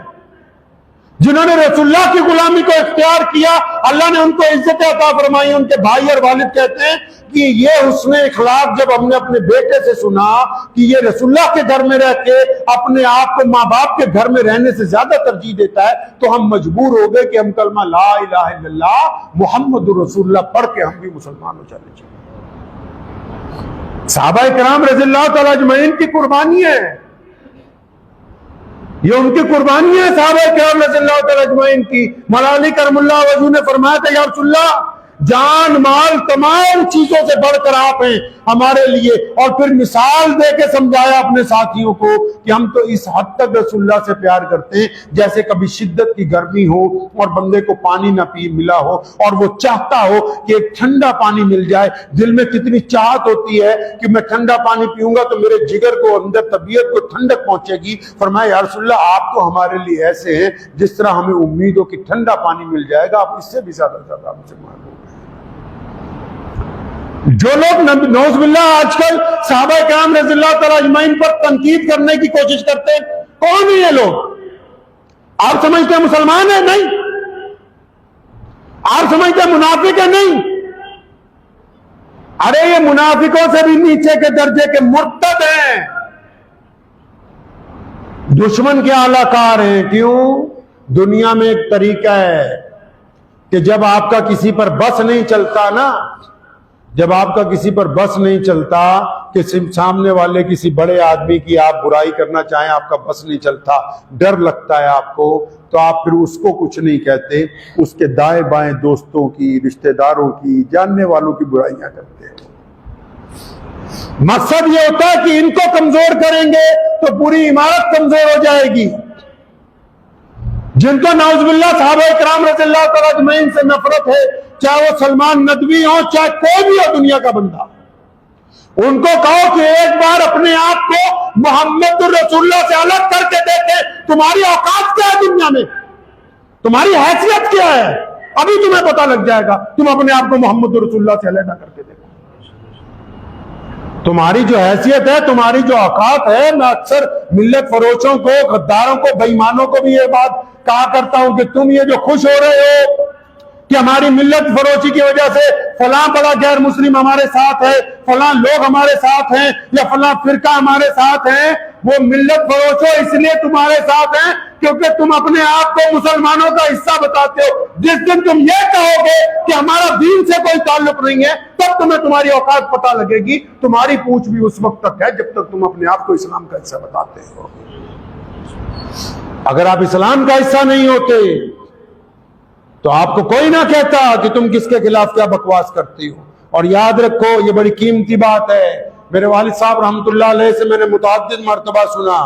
جنہوں نے رسول اللہ کی غلامی کو اختیار کیا, اللہ نے ان کو عزت عطا فرمائی. ان کے بھائی اور والد کہتے ہیں کہ یہ حسن اخلاق جب ہم نے اپنے بیٹے سے سنا کہ یہ رسول اللہ کے گھر میں رہ کے اپنے آپ کو ماں باپ کے گھر میں رہنے سے زیادہ ترجیح دیتا ہے, تو ہم مجبور ہو گئے کہ ہم کلمہ لا الہ الا اللہ محمد رسول اللہ پڑھ کے ہم بھی مسلمان ہو جانے چاہیے. صحابہ کرام رضی اللہ تعالیٰ اجمعین کی قربانی ہے, یہ ان کی قربانی ہے صحابہ کرام رضی اللہ تعالیٰ اجمعین کی. مولا علی کرم اللہ وجہ نے فرمایا تھا یا رسول اللہ جان مال تمام چیزوں سے بڑھ کر آپ ہیں ہمارے لیے, اور پھر مثال دے کے سمجھایا اپنے ساتھیوں کو کہ ہم تو اس حد تک رسول اللہ سے پیار کرتے ہیں جیسے کبھی شدت کی گرمی ہو اور بندے کو پانی نہ ملا ہو, اور وہ چاہتا ہو کہ ایک ٹھنڈا پانی مل جائے. دل میں کتنی چاہت ہوتی ہے کہ میں ٹھنڈا پانی پیوں گا تو میرے جگر کو, اندر طبیعت کو ٹھنڈک پہنچے گی. فرمایا یا رسول اللہ آپ تو ہمارے لیے ایسے ہیں جس طرح ہمیں امید ہو کہ ٹھنڈا پانی مل جائے گا, آپ اس سے بھی زیادہ ہم سے مانگو. جو لوگ نعوذ باللہ آج کل صحابہ کرام رضی اللہ تعالیٰ اجمعین پر تنقید کرنے کی کوشش کرتے ہیں, کون ہیں یہ لوگ؟ آپ سمجھتے ہیں مسلمان ہیں؟ نہیں. آپ سمجھتے ہیں منافق ہیں؟ نہیں. ارے یہ منافقوں سے بھی نیچے کے درجے کے مرتد ہیں, دشمن کے اعلی کار ہیں. کیوں؟ دنیا میں ایک طریقہ ہے کہ جب آپ کا کسی پر بس نہیں چلتا نا, جب آپ کا کسی پر بس نہیں چلتا کہ سامنے والے کسی بڑے آدمی کی آپ برائی کرنا چاہیں, آپ کا بس نہیں چلتا, ڈر لگتا ہے آپ کو, تو آپ پھر اس کو کچھ نہیں کہتے, اس کے دائیں بائیں دوستوں کی, رشتہ داروں کی, جاننے والوں کی برائیاں کرتے ہیں. مقصد یہ ہوتا ہے کہ ان کو کمزور کریں گے تو پوری عمارت کمزور ہو جائے گی. جن کو نعوذ باللہ صحابہ کرام رضی اللہ تعالیٰ اجمعین سے نفرت ہے, چاہے وہ سلمان ندوی ہو, چاہے کوئی بھی ہو دنیا کا بندہ, ان کو کہو کہ ایک بار اپنے آپ کو محمد رسول اللہ سے الگ کر کے دیکھے, تمہاری اوقات کیا ہے دنیا میں, تمہاری حیثیت کیا ہے, ابھی تمہیں پتہ لگ جائے گا. تم اپنے آپ کو محمد رسول اللہ سے علیحدہ کر کے دیکھو, تمہاری جو حیثیت ہے, تمہاری جو اوقات ہے. میں اکثر ملت فروشوں کو, غداروں کو, بے ایمانوں کو بھی یہ بات کہا کرتا ہوں کہ تم یہ جو خوش ہو رہے ہو کہ ہماری ملت فروشی کی وجہ سے فلاں بڑا غیر مسلم ہمارے ساتھ ہے, فلاں لوگ ہمارے ساتھ ہیں, یا فلاں فرقہ ہمارے ساتھ ہیں, وہ ملت فروشوں اس لیے تمہارے ساتھ ہیں کیونکہ تم اپنے آپ کو مسلمانوں کا حصہ بتاتے ہو. جس دن تم یہ کہو گے کہ ہمارا دین سے کوئی تعلق نہیں ہے, تب تمہیں تمہاری اوقات پتہ لگے گی. تمہاری پوچھ بھی اس وقت تک ہے جب تک تم اپنے آپ کو اسلام کا حصہ بتاتے ہو. اگر آپ اسلام کا حصہ نہیں ہوتے تو آپ کو کوئی نہ کہتا کہ تم کس کے خلاف کیا بکواس کرتی ہو. اور یاد رکھو یہ بڑی قیمتی بات ہے. میرے والد صاحب رحمۃ اللہ علیہ سے میں نے متعدد مرتبہ سنا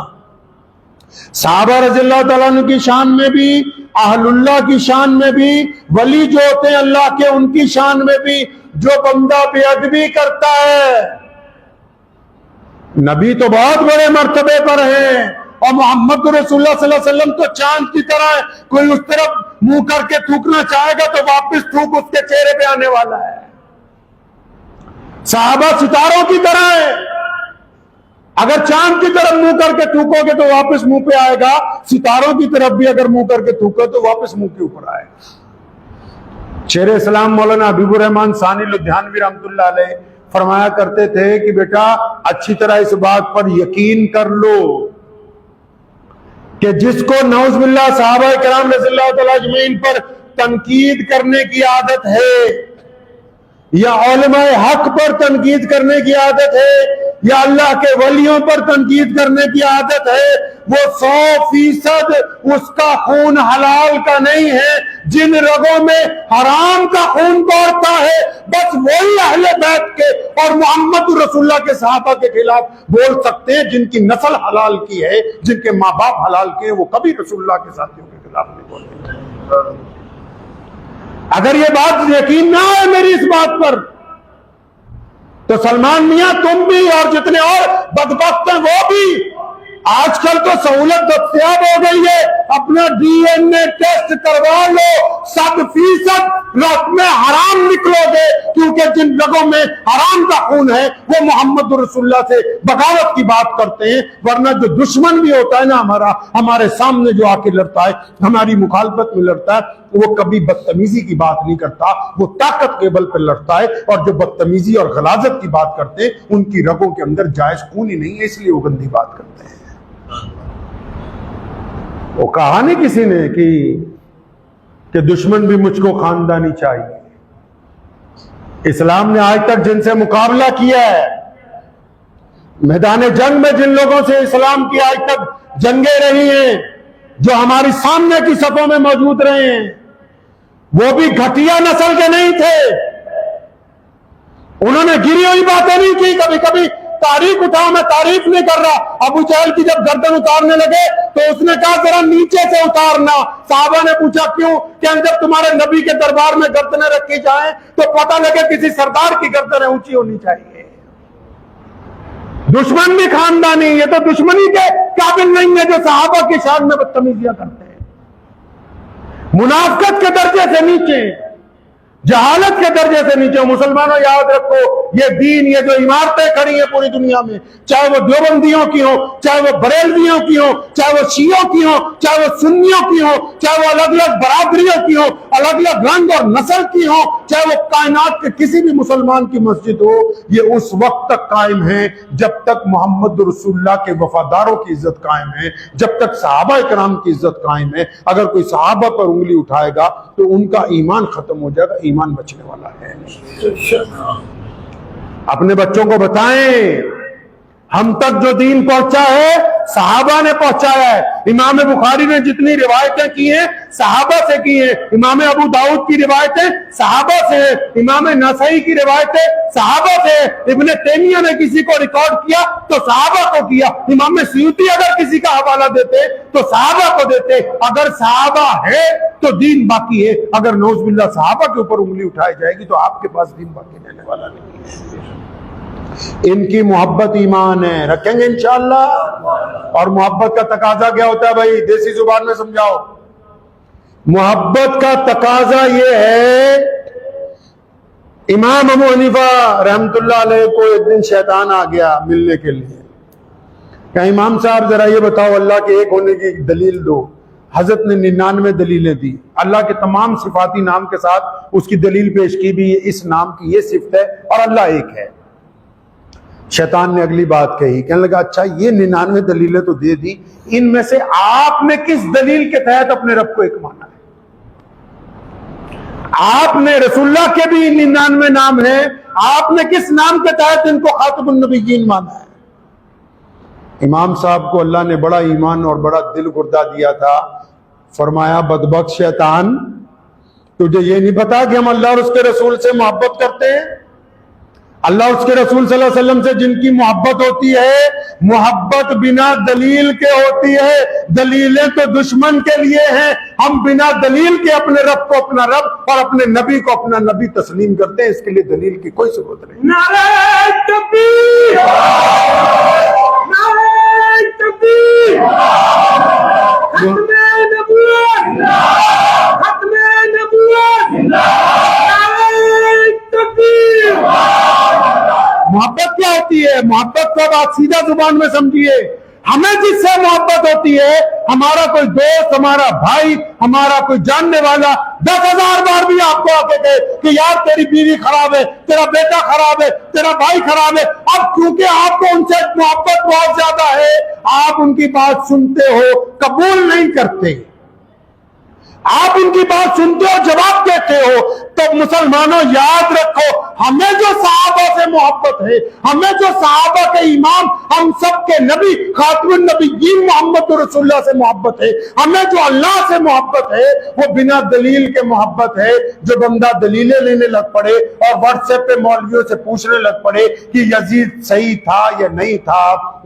صحابہ رضی اللہ تعالیٰ عنہ کی شان میں بھی, اہل اللہ کی شان میں بھی, ولی جو ہوتے ہیں اللہ کے ان کی شان میں بھی, جو بندہ بے ادبی کرتا ہے, نبی تو بہت بڑے مرتبے پر ہیں اور محمد رسول اللہ صلی اللہ علیہ وسلم تو چاند کی طرح ہے, کوئی اس طرف منہ کر کے تھوکنا چاہے گا تو واپس تھوک اس کے چہرے پہ آنے والا ہے. صحابہ ستاروں کی طرح ہے, اگر چاند کی طرف منہ کر کے تھوکو گے تو واپس منہ پہ آئے گا, ستاروں کی طرف بھی اگر منہ کر کے تھوکو تو واپس منہ کے اوپر آئے گا. شیر اسلام مولانا حبیب الرحمان ثانی لدھیانوی رحمۃ اللہ علیہ فرمایا کرتے تھے کہ بیٹا اچھی طرح اس بات پر یقین کر لو کہ جس کو نعوذ باللہ صحابہ کرام رضی اللہ تعالیٰ اجمعین پر تنقید کرنے کی عادت ہے, یا علماء حق پر تنقید کرنے کی عادت ہے, یا اللہ کے ولیوں پر تنقید کرنے کی عادت ہے, وہ 100% اس کا خون حلال کا نہیں ہے. جن رگوں میں حرام کا خون دوڑتا ہے بس وہی اہل بیت کے اور محمد رسول اللہ کے صحابہ کے خلاف بول سکتے ہیں. جن کی نسل حلال کی ہے, جن کے ماں باپ حلال کے ہیں, وہ کبھی رسول اللہ کے ساتھیوں کے خلاف نہیں بولتے. اگر یہ بات یقین نہ ہے میری اس بات پر تو سلمان میاں تم بھی اور جتنے اور بدبخت ہیں وہ بھی. آج کل تو سہولت دستیاب ہو گئی ہے, اپنا ڈی این اے ٹیسٹ کروا لو, 100% رات میں حرام نکلو گے, کیونکہ جن رگوں میں حرام کا خون ہے وہ محمد رسول اللہ سے بغاوت کی بات کرتے ہیں. ورنہ جو دشمن بھی ہوتا ہے نا ہمارا, ہمارے سامنے جو آ کے لڑتا ہے, ہماری مخالفت میں لڑتا ہے, وہ کبھی بدتمیزی کی بات نہیں کرتا, وہ طاقت کے بل پہ لڑتا ہے. اور جو بدتمیزی اور غلاظت کی بات کرتے ہیں ان کی رگوں کے اندر جائز خون ہی نہیں ہے, اس لیے وہ گندی بات کرتے ہیں. وہ کہا نہیں کسی نے کہ دشمن بھی مجھ کو خاندانی چاہیے. اسلام نے آج تک جن سے مقابلہ کیا ہے, میدان جنگ میں جن لوگوں سے اسلام کی آج تک جنگیں رہی ہیں, جو ہماری سامنے کی صفوں میں موجود رہے ہیں, وہ بھی گھٹیا نسل کے نہیں تھے. انہوں نے گری ہوئی باتیں نہیں کی. کبھی کبھی تاریخ اٹھاؤ, میں تعریف نہیں کر رہا, ابو جہل کی جب گردن اتارنے لگے تو اس نے کہا ذرا نیچے سے اتارنا. صحابہ نے پوچھا کیوں؟ کہ جب تمہارے نبی کے دربار میں گردنیں رکھی جائیں تو پتہ لگے کسی سردار کی گردنیں اونچی ہونی چاہیے. دشمن بھی خاندانی, یہ تو دشمنی کے قابل نہیں ہے جو صحابہ کی شان میں بدتمیزیاں کرتے ہیں. منافقت کے درجے سے نیچے, جہالت کے درجے سے نیچے. مسلمانوں یاد رکھو, یہ دین, یہ جو عمارتیں کھڑی ہیں پوری دنیا میں, چاہے وہ دیوبندیوں کی ہوں, چاہے وہ بریلویوں کی ہوں, چاہے وہ شیعوں کی ہوں, چاہے وہ سنیوں کی ہوں, چاہے وہ الگ الگ برادریوں کی ہوں, الگ الگ رنگ اور نسل کی ہوں, چاہے وہ کائنات کے کسی بھی مسلمان کی مسجد ہو, یہ اس وقت تک قائم ہے جب تک محمد رسول اللہ کے وفاداروں کی عزت قائم ہے, جب تک صحابہ کرام کی عزت قائم ہے. اگر کوئی صحابہ پر انگلی اٹھائے گا تو ان کا ایمان ختم ہو جائے گا, ایمان بچنے والا ہے. اپنے بچوں کو بتائیں, ہم تک جو دین پہنچا ہے صحابہ نے پہنچایا ہے. امام بخاری نے جتنی روایتیں کی ہیں صحابہ سے کی ہیں, امام ابو داؤد کی روایتیں صحابہ سے ہیں, امام نسائی کی روایتیں صحابہ سے ہیں, ابن تیمیہ نے کسی کو ریکارڈ کیا تو صحابہ کو کیا, امام سیوطی اگر کسی کا حوالہ دیتے تو صحابہ کو دیتے. اگر صحابہ ہے تو دین باقی ہے, اگر نعوذ باللہ صحابہ کے اوپر انگلی اٹھائی جائے گی تو آپ کے پاس دین باقی رہنے والا نہیں ہے. ان کی محبت ایمان ہے, رکھیں گے انشاءاللہ. اور محبت کا تقاضا کیا ہوتا ہے بھائی, دیسی زبان میں سمجھاؤ. محبت کا تقاضا یہ ہے, امام ابو حنیفہ رحمت اللہ علیہ کو ایک دن شیطان آ گیا ملنے کے لیے, کہ امام صاحب ذرا یہ بتاؤ اللہ کے ایک ہونے کی دلیل دو. حضرت نے 99 دلیلیں دی, اللہ کے تمام صفاتی نام کے ساتھ اس کی دلیل پیش کی بھی, اس نام کی یہ صفت ہے اور اللہ ایک ہے. شیطان نے اگلی بات کہی, کہنے لگا اچھا یہ 99 دلیلیں تو دے دی, ان میں سے آپ نے کس دلیل کے تحت اپنے رب کو ایک مانا ہے؟ آپ نے رسول اللہ کے بھی 99 نام ہیں, آپ نے کس نام کے تحت ان کو خاتم النبیین مانا ہے؟ امام صاحب کو اللہ نے بڑا ایمان اور بڑا دل گردہ دیا تھا. فرمایا بدبخت شیطان, تجھے یہ نہیں پتا کہ ہم اللہ اور اس کے رسول سے محبت کرتے ہیں؟ اللہ اور اس کے رسول صلی اللہ علیہ وسلم سے جن کی محبت ہوتی ہے، محبت بنا دلیل کے ہوتی ہے، دلیلیں تو دشمن کے لیے ہیں، ہم بنا دلیل کے اپنے رب کو اپنا رب اور اپنے نبی کو اپنا نبی تسلیم کرتے ہیں، اس کے لیے دلیل کی کوئی ضرورت نہیں۔ نعرہ تکبیر، نعرہ تکبیر، ختم نبوت، ختم نبوت، نعرہ تکبیر۔ محبت کیا ہوتی ہے؟ محبت کو آپ سیدھا زبان میں سمجھیے، ہمیں جس سے محبت ہوتی ہے، ہمارا کوئی دوست، ہمارا بھائی، ہمارا کوئی جاننے والا 10,000 بار بھی آپ کو آ کے کہے کہ یار تیری بیوی خراب ہے، تیرا بیٹا خراب ہے، تیرا بھائی خراب ہے، اب کیونکہ آپ کو ان سے محبت بہت زیادہ ہے، آپ ان کی بات سنتے ہو، قبول نہیں کرتے، آپ ان کی بات سنتے ہو، جواب دیتے ہو۔ تو مسلمانوں یاد رکھو، ہمیں جو صحابہ سے محبت ہے، ہمیں جو صحابہ کے امام، ہم سب کے نبی خاتم النبیین محمد رسول اللہ سے محبت ہے، ہمیں جو اللہ سے محبت ہے، وہ بنا دلیل کے محبت ہے۔ جو بندہ دلیلیں لینے لگ پڑے اور واٹس ایپ پہ مولویوں سے پوچھنے لگ پڑے کہ یزید صحیح تھا یا نہیں تھا،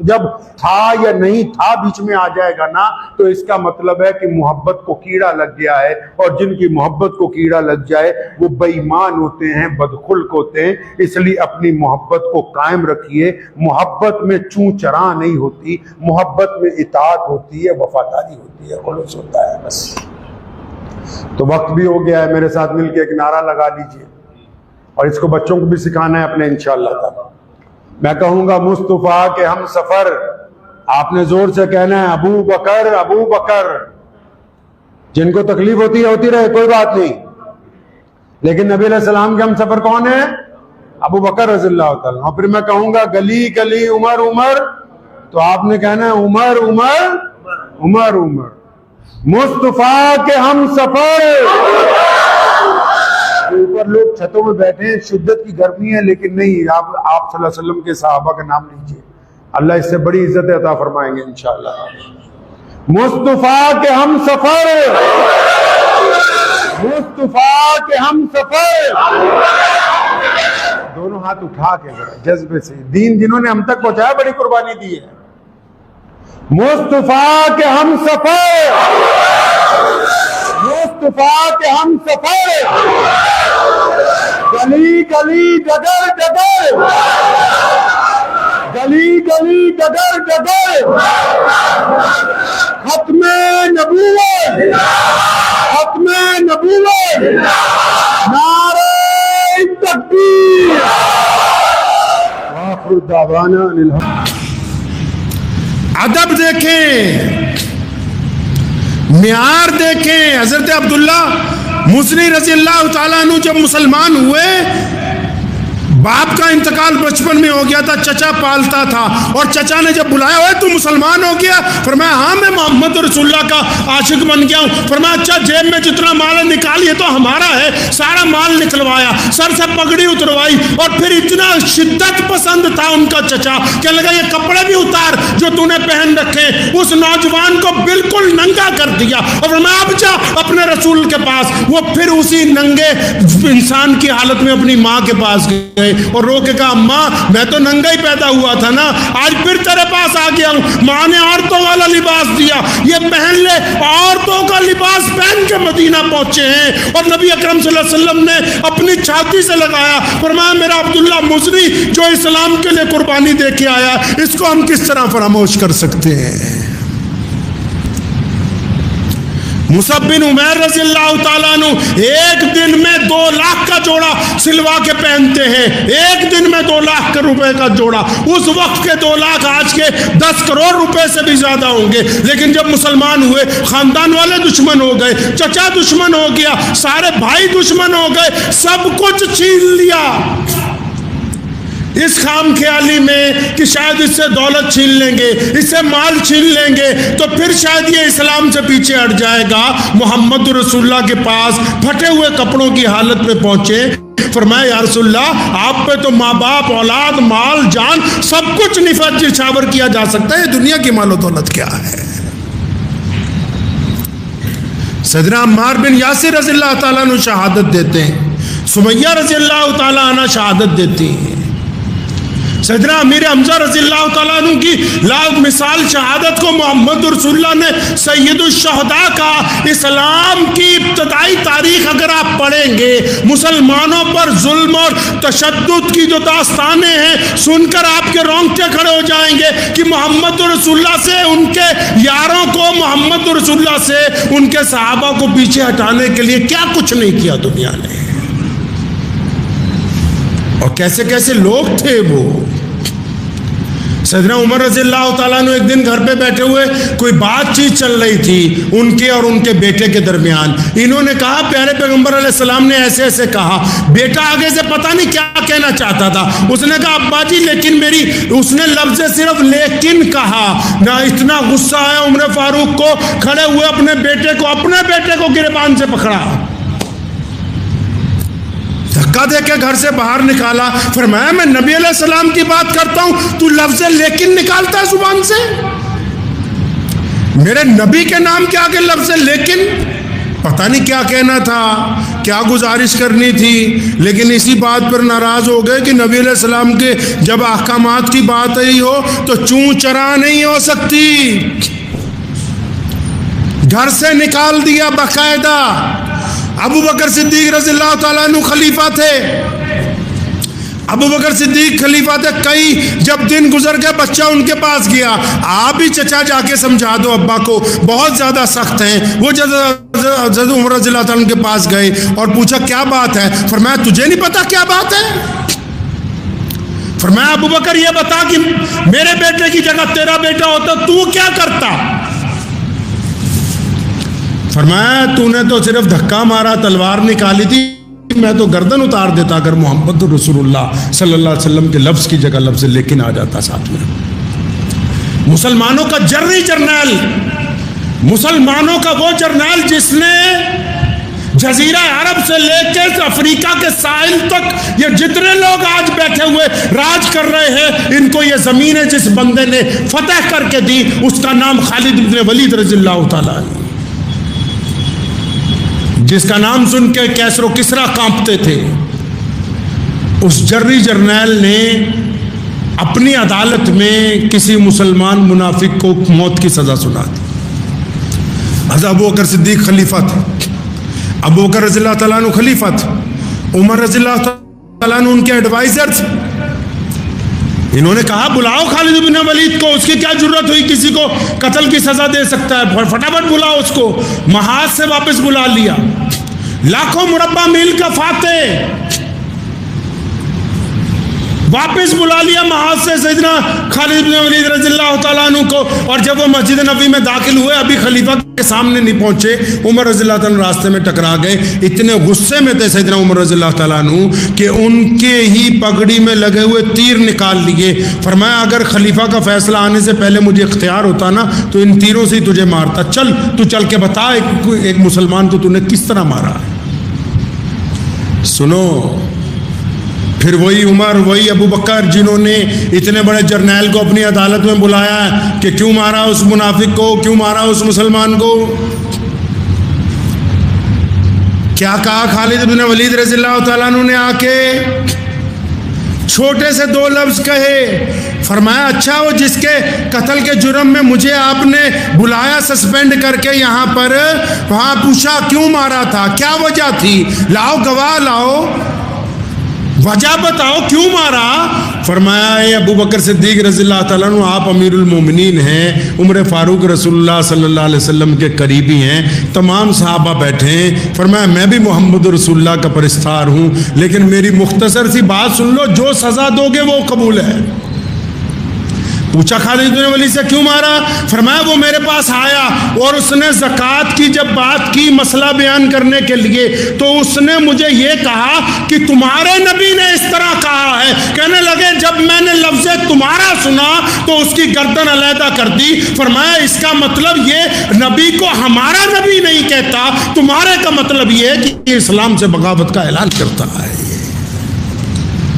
جب تھا یا نہیں تھا بیچ میں آ جائے گا نا، تو اس کا مطلب ہے کہ محبت کو کیڑا لگ گیا ہے، اور جن کی محبت کو کیڑا لگ جائے وہ بے ایمان ہوتے ہیں، بدخلق ہوتے ہیں۔ اس لیے اپنی محبت کو قائم رکھیے، محبت میں چوں چراں نہیں ہوتی، محبت میں اطاعت ہوتی ہے، وفاداری ہوتی ہے، خلوص ہوتا ہے۔ بس تو وقت بھی ہو گیا ہے، میرے ساتھ مل کے ایک نعرہ لگا لیجئے، اور اس کو بچوں کو بھی سکھانا ہے اپنے انشاءاللہ تعالی۔ میں کہوں گا مصطفیٰ کے ہم سفر، آپ نے زور سے کہنا ہے ابو بکر، ابو بکر۔ جن کو تکلیف ہوتی ہے ہوتی رہے، کوئی بات نہیں، لیکن نبی علیہ السلام کے ہم سفر کون ہے؟ ابو بکر رضی اللہ تعالیٰ۔ اور پھر میں کہوں گا گلی گلی عمر عمر، تو آپ نے کہنا ہے عمر عمر عمر عمر۔ مصطفیٰ کے ہم سفر، اوپر لوگ چھتوں میں بیٹھے ہیں، شدت کی گرمی ہے، لیکن نہیں، آپ صلی اللہ علیہ وسلم کے صحابہ کا نام لیجیے، اللہ اس سے بڑی عزت عطا فرمائیں گے انشاءاللہ۔ مصطفیٰ کے ہم سفر، مصطفیٰ کے ہم سفر، دونوں ہاتھ اٹھا کے جذبے سے، دین جنہوں نے ہم تک پہنچایا بڑی قربانی دی ہے۔ مصطفیٰ کے ہم سفر، مصطفیٰ کے ہم سفر، گلی گلی ڈگر ڈگر، گلی گلی ڈگر ڈگر، ختم نبوت، ختم نبوت، نعرہ تکبیر، وآخر دعوانا الحمد۔ ادب دیکھیں، معیار دیکھیں۔ حضرت عبداللہ مزنی رضی اللہ تعالیٰ عنہ جب مسلمان ہوئے، باپ کا انتقال بچپن میں ہو گیا تھا، چچا پالتا تھا، اور چچا نے جب بلایا ہوئے تو مسلمان ہو گیا، فرمایا ہاں میں محمد رسول اللہ کا عاشق بن گیا ہوں۔ فرمایا اچھا جیب میں جتنا مال ہے نکال، یہ تو ہمارا ہے۔ سارا مال نکلوایا، سر سے پگڑی اتروائی، اور پھر اتنا شدت پسند تھا ان کا چچا کہ لگا یہ کپڑے بھی اتار جو تو نے پہن رکھے، اس نوجوان کو بالکل ننگا کر دیا، اور فرمایا اب جا اپنے رسول کے پاس۔ وہ پھر اسی ننگے انسان کی حالت میں اپنی ماں کے پاس گئے اور رو کے کہا اماں میں تو ننگا ہی پیدا ہوا تھا نا، آج پھر تیرے پاس آ گیا ہوں۔ ماں نے عورتوں والا لباس دیا، یہ پہن لے۔ عورتوں کا لباس پہن کے مدینہ پہنچے ہیں، اور نبی اکرم صلی اللہ علیہ وسلم نے اپنی چھاتی سے لگایا، فرمایا میرا عبداللہ مزنی جو اسلام کے لیے قربانی دے کے آیا، اس کو ہم کس طرح فراموش کر سکتے ہیں۔ مصعب بن عمیر رضی اللہ تعالیٰ عنہ ایک دن میں 2 لاکھ کا جوڑا سلوا کے پہنتے ہیں، ایک دن میں 2 لاکھ روپے کا جوڑا۔ اس وقت کے 2 لاکھ آج کے 10 کروڑ روپے سے بھی زیادہ ہوں گے، لیکن جب مسلمان ہوئے خاندان والے دشمن ہو گئے، چچا دشمن ہو گیا، سارے بھائی دشمن ہو گئے، سب کچھ چھین لیا اس خام خیالی میں کہ شاید اس سے دولت چھین لیں گے، اس سے مال چھین لیں گے تو پھر شاید یہ اسلام سے پیچھے ہٹ جائے گا۔ محمد رسول اللہ کے پاس پھٹے ہوئے کپڑوں کی حالت میں پہنچے، فرمایا یا رسول اللہ آپ پہ تو ماں باپ، اولاد، مال، جان سب کچھ نچھاور کیا جا سکتا ہے، دنیا کی مال و دولت کیا ہے۔ سیدنا عمار بن یاسر رضی اللہ تعالیٰ عنہ شہادت دیتے ہیں، سمیہ رضی اللہ تعالیٰ عنہ شہادت دیتی ہیں، سیدنا امیر حمزہ رضی اللہ تعالیٰ عنہ کی لا مثال شہادت کو محمد رسول اللہ نے سید الشہداء کا۔ اسلام کی ابتدائی تاریخ اگر آپ پڑھیں گے، مسلمانوں پر ظلم اور تشدد کی جو داستانیں ہیں سن کر آپ کے رونگٹے کھڑے ہو جائیں گے کہ محمد رسول اللہ سے ان کے یاروں کو، محمد رسول اللہ سے ان کے صحابہ کو پیچھے ہٹانے کے لیے کیا کچھ نہیں کیا دنیا نے، اور کیسے کیسے لوگ تھے وہ۔ سیدنا عمر رضی اللہ تعالیٰ عنہ ایک دن گھر پہ بیٹھے ہوئے، کوئی بات چیت چل رہی تھی ان کے اور ان کے بیٹے کے درمیان۔ انہوں نے کہا پیارے پیغمبر علیہ السلام نے ایسے ایسے کہا۔ بیٹا آگے سے پتہ نہیں کیا کہنا چاہتا تھا، اس نے کہا ابا جی لیکن میری، اس نے لفظ صرف لیکن کہا نہ۔ اتنا غصہ آیا عمر فاروق کو، کھڑے ہوئے اپنے بیٹے کو گریبان سے پکڑا، دھکا دے کے گھر سے باہر نکالا، فرمایا میں نبی علیہ السلام کی بات کرتا ہوں، تو لفظ لیکن نکالتا ہے زبان سے؟ میرے نبی کے نام کے آگے لفظ لیکن؟ پتہ نہیں کیا کہنا تھا، کیا گزارش کرنی تھی، لیکن اسی بات پر ناراض ہو گئے کہ نبی علیہ السلام کے جب احکامات کی بات آئی ہو تو چون چرا نہیں ہو سکتی، گھر سے نکال دیا باقاعدہ۔ ابو بکر صدیق رضی اللہ تعالیٰ عنہ خلیفہ تھے، ابو بکر صدیق خلیفہ تھے، کئی جب دن گزر گئے بچہ ان کے پاس گیا، آپ ہی چچا جا کے سمجھا دو ابا کو، بہت زیادہ سخت ہیں۔ وہ حضرت عمر رضی اللہ تعالیٰ عنہ کے پاس گئے اور پوچھا کیا بات ہے؟ فرمایا تجھے نہیں پتا کیا بات ہے؟ فرمایا ابو بکر یہ بتا کہ میرے بیٹے کی جگہ تیرا بیٹا ہوتا تو کیا کرتا؟ فرمایا تو نے تو صرف دھکا مارا، تلوار نکالی تھی، میں تو گردن اتار دیتا اگر محمد رسول اللہ صلی اللہ علیہ وسلم کے لفظ کی جگہ لفظ لیکن آ جاتا ساتھ میں۔ مسلمانوں کا جرنیل، مسلمانوں کا وہ جرنیل جس نے جزیرہ عرب سے لے کے افریقہ کے ساحل تک یہ جتنے لوگ آج بیٹھے ہوئے راج کر رہے ہیں، ان کو یہ زمینیں جس بندے نے فتح کر کے دی اس کا نام خالد بن ولید رضی اللہ تعالیٰ عنہ، جس کا نام سن کے کیسر و کسرا کانپتے تھے۔ اس جرنیل نے اپنی عدالت میں کسی مسلمان منافق کو موت کی سزا سنا دی۔ حضرت ابو بکر صدیق خلیفہ تھے، ابو بکر رضی اللہ تعالیٰ عنہ خلیفہ تھے، عمر رضی اللہ تعالیٰ عنہ ان کے ایڈوائزر تھے۔ انہوں نے کہا بلاؤ خالد بن ولید کو، اس کی کیا ضرورت ہوئی کسی کو قتل کی سزا دے سکتا ہے، فٹافٹ بلاؤ اس کو۔ محاذ سے واپس بلا لیا، لاکھوں مربع میل کا فاتح واپس بلا لیا محاذ سے سیدنا خالد بن ولید رضی اللہ تعالیٰ عنہ کو۔ اور جب وہ مسجد نبی میں داخل ہوئے ابھی خلیفہ کے سامنے نہیں پہنچے، عمر رضی اللہ تعالیٰ عنہ راستے میں ٹکرا گئے۔ اتنے غصے میں تھے سیدنا عمر رضی اللہ تعالیٰ عنہ کہ ان کے ہی پگڑی میں لگے ہوئے تیر نکال لیے۔ فرمایا اگر خلیفہ کا فیصلہ آنے سے پہلے مجھے اختیار ہوتا نا تو ان تیروں سے ہی تجھے مارتا۔ چل کے بتا ایک مسلمان کو تو نے کس طرح مارا ہے۔ سنو، پھر وہی عمر، وہی ابو بکر جنہوں نے اتنے بڑے جرنیل کو اپنی عدالت میں بلایا کہ کیوں مارا اس منافق کو، کیوں مارا اس مسلمان کو۔ کیا کہا خالد بن ولید رضی اللہ تعالیٰ عنہ نے آ کے؟ چھوٹے سے 2 لفظ کہے، فرمایا اچھا وہ جس کے قتل کے جرم میں مجھے آپ نے بلایا سسپینڈ کر کے یہاں پر، وہاں پوچھا کیوں مارا تھا، کیا وجہ تھی، لاؤ گواہ لاؤ، وجہ بتاؤ کیوں مارا۔ فرمایا اے ابو بکر صدیق رضی اللہ تعالیٰ عنہ آپ امیر المومنین ہیں، عمر فاروق رسول اللہ صلی اللہ علیہ وسلم کے قریبی ہیں، تمام صحابہ بیٹھے ہیں۔ فرمایا میں بھی محمد رسول اللہ کا پرستار ہوں، لیکن میری مختصر سی بات سن لو، جو سزا دو گے وہ قبول ہے۔ پوچھا خالد بن ولید سے کیوں مارا؟ فرمایا وہ میرے پاس آیا اور اس نے زکوٰۃ کی جب بات کی مسئلہ بیان کرنے کے لیے تو اس نے مجھے یہ کہا کہ تمہارے نبی نے اس طرح کہا ہے۔ کہنے لگے جب میں نے لفظ تمہارا سنا تو اس کی گردن علیحدہ کر دی۔ فرمایا اس کا مطلب یہ نبی کو ہمارا نبی نہیں کہتا، تمہارے کا مطلب یہ ہے کہ اسلام سے بغاوت کا اعلان کرتا ہے۔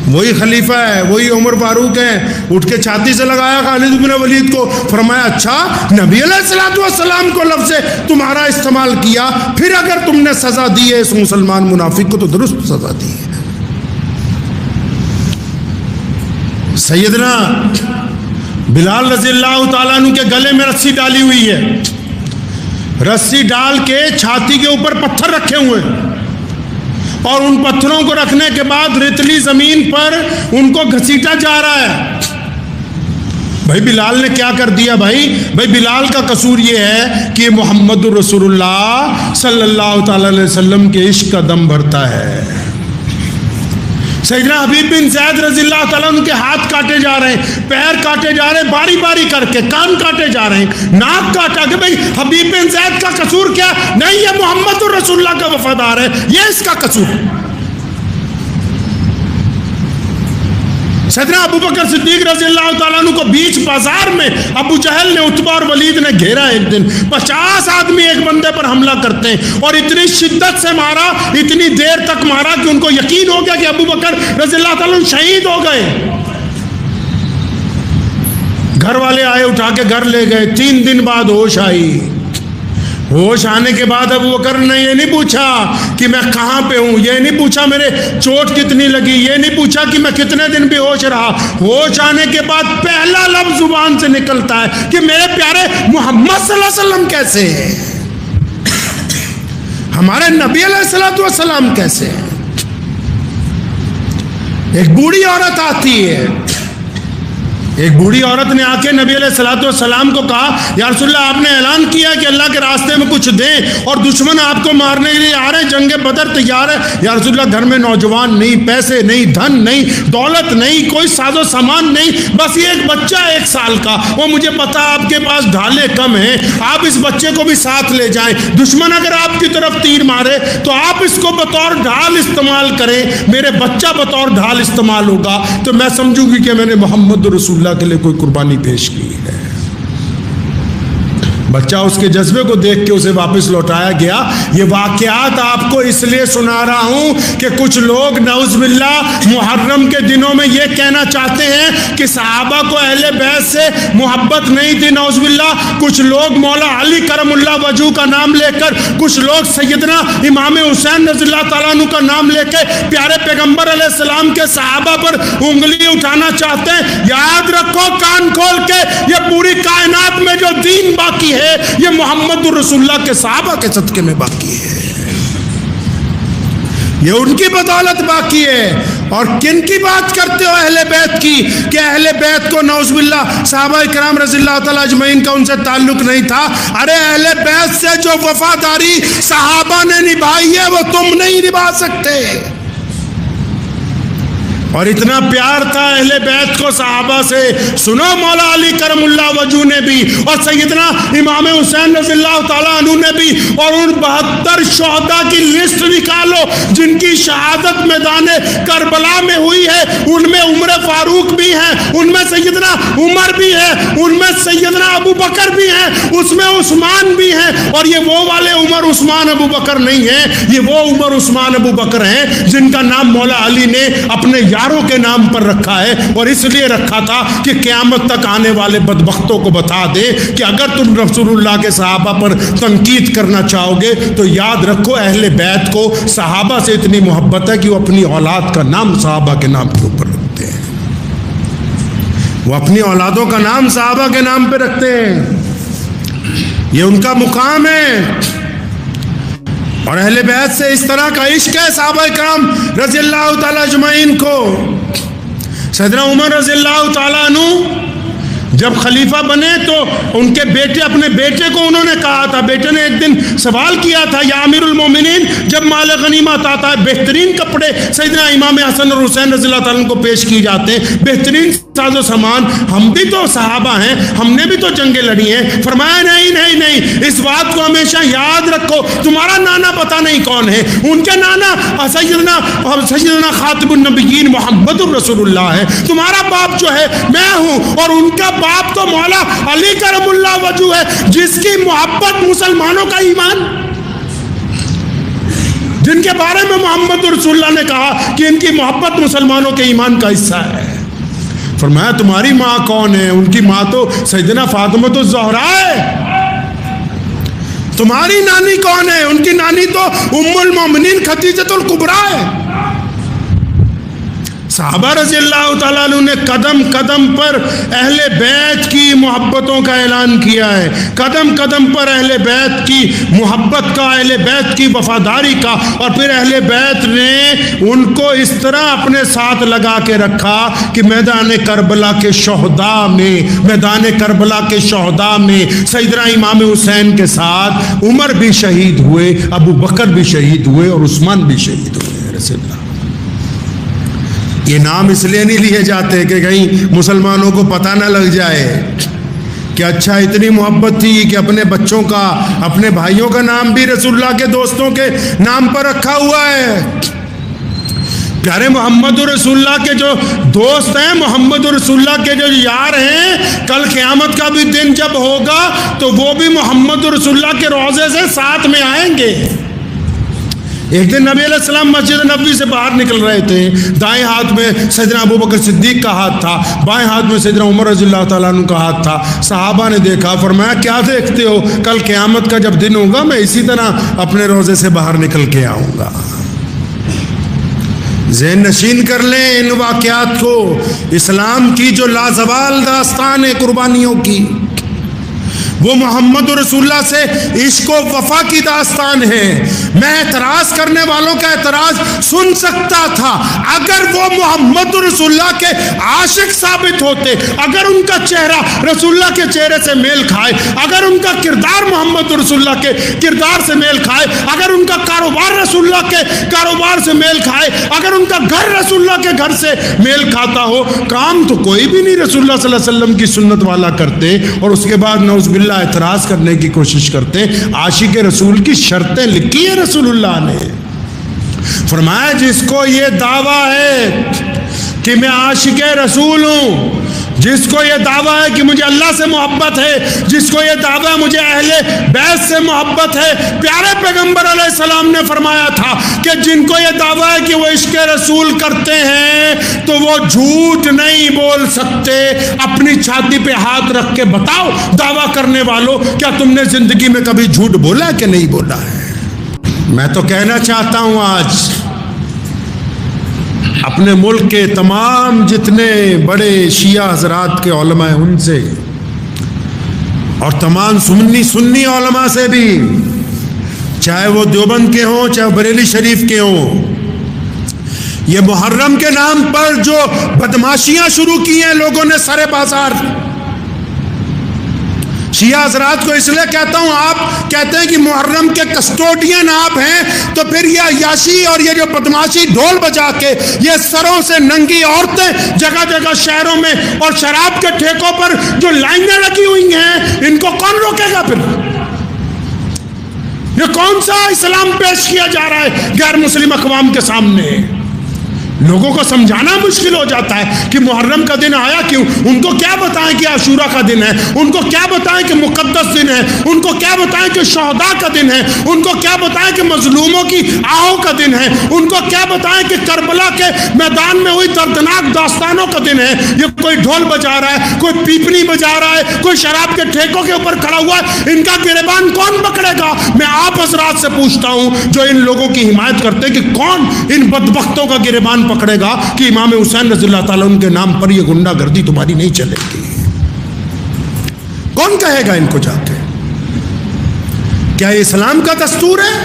وہی خلیفہ ہے، وہی عمر فاروق ہیں. اٹھ کے چھاتی سے لگایا خالد بن ولید کو، فرمایا اچھا نبی علیہ الصلوۃ والسلام کو لفظ تمہارا استعمال کیا، پھر اگر تم نے سزا دی ہے اس مسلمان منافق کو تو درست سزا دی ہے. سیدنا بلال رضی اللہ تعالیٰ عنہ کے گلے میں رسی ڈالی ہوئی ہے، رسی ڈال کے چھاتی کے اوپر پتھر رکھے ہوئے ہیں، اور ان پتھروں کو رکھنے کے بعد ریتلی زمین پر ان کو گھسیٹا جا رہا ہے. بھائی بلال نے کیا کر دیا؟ بھائی بلال کا قصور یہ ہے کہ محمد رسول اللہ صلی اللہ تعالی علیہ وسلم کے عشق کا دم بھرتا ہے. سیدنا حبیب بن زید رضی اللہ تعالیٰ عنہ کے ہاتھ کاٹے جا رہے ہیں، پیر کاٹے جا رہے ہیں، باری باری کر کے کان کاٹے جا رہے ہیں، ناک کاٹا کہ بھئی حبیب بن زید کا قصور کیا؟ نہیں، یہ محمد الرسول اللہ کا وفادار ہے، یہ اس کا قصور. سیدنا ابو بکر صدیق رضی اللہ تعالیٰ عنہ کو بیچ بازار میں ابو جہل نے، عتبہ اور ولید نے گھیرا. ایک دن 50 آدمی ایک بندے پر حملہ کرتے ہیں اور اتنی شدت سے مارا، اتنی دیر تک مارا کہ ان کو یقین ہو گیا کہ ابو بکر رضی اللہ تعالیٰ عنہ شہید ہو گئے. گھر والے آئے، اٹھا کے گھر لے گئے. 3 دن بعد ہوش آئی. ہوش آنے کے بعد ابو بکر نے یہ نہیں پوچھا کہ میں کہاں پہ ہوں، یہ نہیں پوچھا میرے چوٹ کتنی لگی، یہ نہیں پوچھا کہ میں کتنے دن بے ہوش رہا. ہوش آنے کے بعد پہلا لفظ زبان سے نکلتا ہے کہ میرے پیارے محمد صلی اللہ علیہ وسلم کیسے ہیں، ہمارے نبی علیہ الصلوۃ والسلام کیسے ہیں. ایک بوڑھی عورت آتی ہے، ایک بوڑھی عورت نے آ کے نبی علیہ الصلوۃ والسلام کو کہا یا رسول اللہ آپ نے اعلان کیا کہ اللہ کے راستے میں کچھ دیں اور دشمن آپ کو مارنے کے لیے آ رہے ہیں، جنگ بدر تیار ہے. یا رسول اللہ گھر میں نوجوان نہیں، پیسے نہیں، دھن نہیں، دولت نہیں، کوئی ساز و سامان نہیں، بس یہ ایک بچہ 1 سال کا، وہ مجھے پتا آپ کے پاس ڈھالے کم ہیں، آپ اس بچے کو بھی ساتھ لے جائیں، دشمن اگر آپ کی طرف تیر مارے تو آپ اس کو بطور ڈھال استعمال کریں، میرے بچہ بطور ڈھال استعمال ہوگا تو میں سمجھوں گی کہ میں نے محمد رسول اللہ کے لیے کوئی قربانی پیش کی ہے. بچہ اس کے جذبے کو دیکھ کے اسے واپس لوٹایا گیا. یہ واقعات آپ کو اس لیے سنا رہا ہوں کہ کچھ لوگ نعوذ باللہ محرم کے دنوں میں یہ کہنا چاہتے ہیں کہ صحابہ کو اہل بیت سے محبت نہیں تھی. نعوذ باللہ کچھ لوگ مولا علی کرم اللہ وجہہ کا نام لے کر، کچھ لوگ سیدنا امام حسین رضی اللہ تعالیٰ عنہ کا نام لے کے پیارے پیغمبر علیہ السلام کے صحابہ پر انگلی اٹھانا چاہتے ہیں. یاد رکھو کان کھول کے، یہ پوری کائنات میں جو دین باقی ہے یہ محمد رسول اللہ کے صحابہ کے صدقے میں باقی ہے، یہ ان کی بدولت باقی ہے. اور کن کی بات کرتے ہو؟ اہل بیت کی، کہ اہل بیت کو نعوذ باللہ صحابہ کرام رضی اللہ تعالیٰ اجمعین کا ان سے تعلق نہیں تھا. ارے اہل بیت سے جو وفاداری صحابہ نے نبھائی ہے وہ تم نہیں نبھا سکتے. اور اتنا پیار تھا اہل بیت کو صحابہ سے. سنو مولا علی کرم اللہ وجہہ نے بھی اور سیدنا امام حسین رضی اللہ تعالیٰ عنہ نے بھی، اور ان 72 شہداء کی لسٹ نکالو جن کی شہادت میدان کربلا میں ہوئی ہے. ان میں عمر فاروق بھی ہیں، ان میں سیدنا عمر بھی ہے، ان میں سیدنا ابو بکر بھی ہیں، اس میں عثمان بھی ہیں. اور یہ وہ والے عمر عثمان ابو بکر نہیں ہیں، یہ وہ عمر عثمان ابو بکر ہیں جن کا نام مولا علی نے اپنے یاروں کے نام پر رکھا ہے. اور اس لیے رکھا تھا کہ قیامت تک آنے والے بدبختوں کو بتا دے کہ اگر تم رسول اللہ کے صحابہ پر تنقید کرنا چاہو گے تو یاد رکھو اہل بیت کو صحابہ سے اتنی محبت ہے کہ وہ اپنی اولاد کا نام صحابہ کے نام کے اوپر رکھتے ہیں، وہ اپنی اولادوں کا نام صحابہ کے نام پہ رکھتے ہیں. یہ ان کا مقام ہے. اور اہل بیت سے اس طرح کا عشق ہے صحابہ کرام رضی اللہ تعالیٰ اجمعین کو. سیدنا عمر رضی اللہ تعالیٰ عنہ جب خلیفہ بنے تو ان کے بیٹے، اپنے بیٹے کو انہوں نے کہا تھا، بیٹے نے ایک دن سوال کیا تھا یا امیر المومنین جب مال غنیمت آتا ہے بہترین کپڑے سیدنا امام حسن اور حسین رضی اللہ تعالیٰ عنہ کو پیش کی جاتے ہیں، بہترین ساز و سامان، ہم بھی تو صحابہ ہیں، ہم نے بھی تو جنگیں لڑی ہیں. فرمایا نہیں نہیں نہیں، اس بات کو ہمیشہ یاد رکھو، تمہارا نانا پتہ نہیں کون ہے، ان کے نانا سیدنا خاتم النبیین محمد الرسول اللہ ہے، تمہارا باپ جو ہے میں ہوں، اور ان کا باپ تو مولا علی کرم اللہ وجہہ ہے جس کی محبت مسلمانوں کا ایمان. جن کے بارے میں محمد رسول اللہ نے کہا کہ ان کی محبت مسلمانوں کے ایمان کا حصہ ہے. فرمایا تمہاری ماں کون ہے؟ ان کی ماں تو سیدنا فاطمہ الزہرا ہے. تمہاری نانی کون ہے؟ ان کی نانی تو ام المومنین خدیجہ الکبریٰ ہے. صحابہ رضی اللہ تعالیٰ عنہ نے قدم قدم پر اہل بیت کی محبتوں کا اعلان کیا ہے. قدم قدم پر اہل بیت کی محبت کا، اہل بیت کی وفاداری کا، اور پھر اہل بیت نے ان کو اس طرح اپنے ساتھ لگا کے رکھا کہ میدان کربلا کے شہداء میں سیدنا امام حسین کے ساتھ عمر بھی شہید ہوئے، ابو بکر بھی شہید ہوئے اور عثمان بھی شہید ہوئے. رسول اللہ یہ نام اس لیے نہیں لیے جاتے کہ کہیں مسلمانوں کو پتہ نہ لگ جائے کہ اچھا اتنی محبت تھی کہ اپنے بچوں کا، اپنے بھائیوں کا نام بھی رسول اللہ کے دوستوں کے نام پر رکھا ہوا ہے. پیارے محمد رسول اللہ کے جو دوست ہیں، محمد رسول اللہ کے جو یار ہیں، کل قیامت کا بھی دن جب ہوگا تو وہ بھی محمد رسول اللہ کے روضے سے ساتھ میں آئیں گے. ایک دن نبی علیہ السلام مسجد نبوی سے باہر نکل رہے تھے. دائیں ہاتھ میں سیدنا ابو بکر صدیق کا ہاتھ تھا، بائیں ہاتھ میں سیدنا عمر رضی اللہ تعالیٰ عنہ کا ہاتھ تھا. صحابہ نے دیکھا، فرمایا کیا دیکھتے ہو؟ کل قیامت کا جب دن ہوگا میں اسی طرح اپنے روزے سے باہر نکل کے آؤں گا. ذہن نشین کر لیں ان واقعات کو. اسلام کی جو لازوال داستان ہے قربانیوں کی، وہ محمد رسول اللہ سے عشق و وفا کی داستان ہے. میں اعتراض کرنے والوں کا اعتراض سن سکتا تھا اگر وہ محمد رسول اللہ کے عاشق ثابت ہوتے، اگر ان کا چہرہ رسول اللہ کے چہرے سے میل کھائے، اگر ان کا کردار محمد رسول اللہ کے کردار سے میل کھائے، اگر ان کا کاروبار رسول اللہ کے کاروبار سے میل کھائے، اگر ان کا گھر رسول اللہ کے گھر سے میل کھاتا ہو. کام تو کوئی بھی نہیں رسول اللہ صلی اللہ علیہ وسلم کی سنت والا کرتے، اور اس کے بعد نعوذ باللہ اعتراض کرنے کی کوشش کرتے. عاشق رسول کی شرطیں لکھی ہیں رسول اللہ نے. فرمایا جس کو یہ دعویٰ ہے کہ میں عاشق رسول ہوں، جس کو یہ دعویٰ ہے کہ مجھے اللہ سے محبت ہے، جس کو یہ دعویٰ مجھے اہل بیت سے محبت ہے، پیارے پیغمبر علیہ السلام نے فرمایا تھا کہ جن کو یہ دعویٰ ہے کہ وہ عشق رسول کرتے ہیں تو وہ جھوٹ نہیں بول سکتے. اپنی چھاتی پہ ہاتھ رکھ کے بتاؤ دعویٰ کرنے والوں، کیا تم نے زندگی میں کبھی جھوٹ بولا ہے کہ نہیں بولا ہے؟ میں تو کہنا چاہتا ہوں آج اپنے ملک کے تمام جتنے بڑے شیعہ حضرات کے علماء ہیں ان سے، اور تمام سنی علماء سے بھی، چاہے وہ دیوبند کے ہوں چاہے بریلی شریف کے ہوں، یہ محرم کے نام پر جو بدماشیاں شروع کی ہیں لوگوں نے سرے بازار، شیعہ حضرات کو اس لیے کہتا ہوں، آپ کہتے ہیں کہ محرم کے کسٹوڈین آپ ہیں، تو پھر یہ عیاشی اور یہ جو بدماشی ڈھول بجا کے یہ سروں سے ننگی عورتیں جگہ جگہ شہروں میں اور شراب کے ٹھیکوں پر جو لائنیں لگی ہوئی ہیں، ان کو کون روکے گا؟ پھر یہ کون سا اسلام پیش کیا جا رہا ہے غیر مسلم اقوام کے سامنے؟ لوگوں کو سمجھانا مشکل ہو جاتا ہے کہ محرم کا دن آیا کیوں. ان کو کیا بتائیں کہ عاشورہ کا دن ہے، ان کو کیا بتائیں کہ مقدس دن ہے، ان کو کیا بتائیں کہ شہداء کا دن ہے، ان کو کیا بتائیں کہ مظلوموں کی آہوں کا دن ہے، ان کو کیا بتائیں کہ کربلا کے میدان میں ہوئی دردناک داستانوں کا دن ہے. یہ کوئی ڈھول بجا رہا ہے، کوئی پیپنی بجا رہا ہے، کوئی شراب کے ٹھیکوں کے اوپر کھڑا ہوا ہے، ان کا گریبان کون پکڑے گا؟ میں آپ حضرات سے پوچھتا ہوں جو ان لوگوں کی حمایت کرتے کہ کون ان بدبختوں کا گریبان پکڑے گا کہ امام حسین رضی اللہ تعالیٰ ان کے نام پر یہ گنڈا گردی تمہاری نہیں چلے گی؟ کون کہے گا ان کو جا کے؟ کیا یہ اسلام کا دستور ہے؟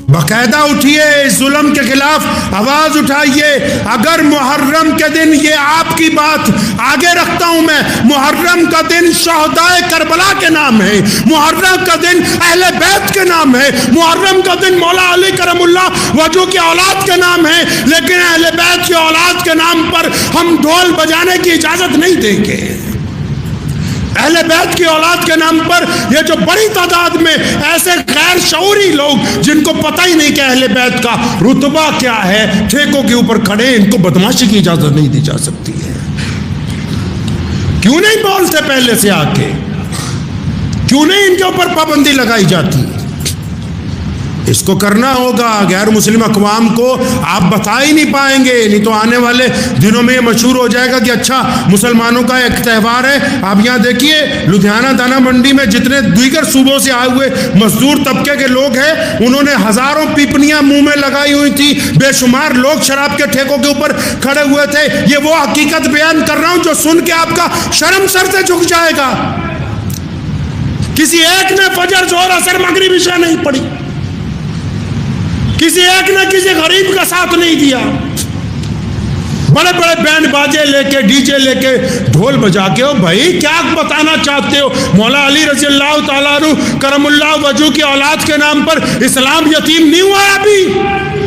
باقاعدہ اٹھیے، اس ظلم کے خلاف آواز اٹھائیے. اگر محرم کے دن، یہ آپ کی بات آگے رکھتا ہوں میں، محرم کا دن شہداء کربلا کے نام ہے، محرم کا دن اہل بیت کے نام ہے، محرم کا دن مولا علی کرم اللہ وجہ کی اولاد کے نام ہے، لیکن اہل بیت کی اولاد کے نام پر ہم ڈھول بجانے کی اجازت نہیں دیں گے. اہل بیت کی اولاد کے نام پر یہ جو بڑی تعداد میں ایسے غیر شعوری لوگ جن کو پتہ ہی نہیں کہ اہل بیت کا رتبہ کیا ہے، ٹھیکوں کے اوپر کھڑے، ان کو بدماشی کی اجازت نہیں دی جا سکتی ہے. کیوں نہیں بولتے پہلے سے آ کے؟ کیوں نہیں ان کے اوپر پابندی لگائی جاتی؟ اس کو کرنا ہوگا. غیر مسلم اقوام کو آپ بتا ہی نہیں پائیں گے, نہیں تو آنے والے دنوں میں یہ مشہور ہو جائے گا کہ اچھا مسلمانوں کا ایک تہوار ہے. آپ یہاں دیکھیے لدھیانہ دانا منڈی میں جتنے دیگر صوبوں سے آئے ہوئے مزدور طبقے کے لوگ ہیں, انہوں نے ہزاروں پیپنیاں منہ میں لگائی ہوئی تھی, بے شمار لوگ شراب کے ٹھیکوں کے اوپر کھڑے ہوئے تھے. یہ وہ حقیقت بیان کر رہا ہوں جو سن کے آپ کا شرم سر سے جھک جائے گا. کسی ایک نے فجر ظہر عصر مغرب عشاء نہیں پڑھی, کسی ایک نے کسی غریب کا ساتھ نہیں دیا. بڑے بڑے بینڈ باجے لے کے ڈی جے لے کے ڈھول بجا کے, ہو بھائی کیا بتانا چاہتے ہو؟ مولا علی رضی اللہ تعالیٰ عنہ کرم اللہ وجہ کی اولاد کے نام پر اسلام یتیم نہیں ہوا ہے ابھی.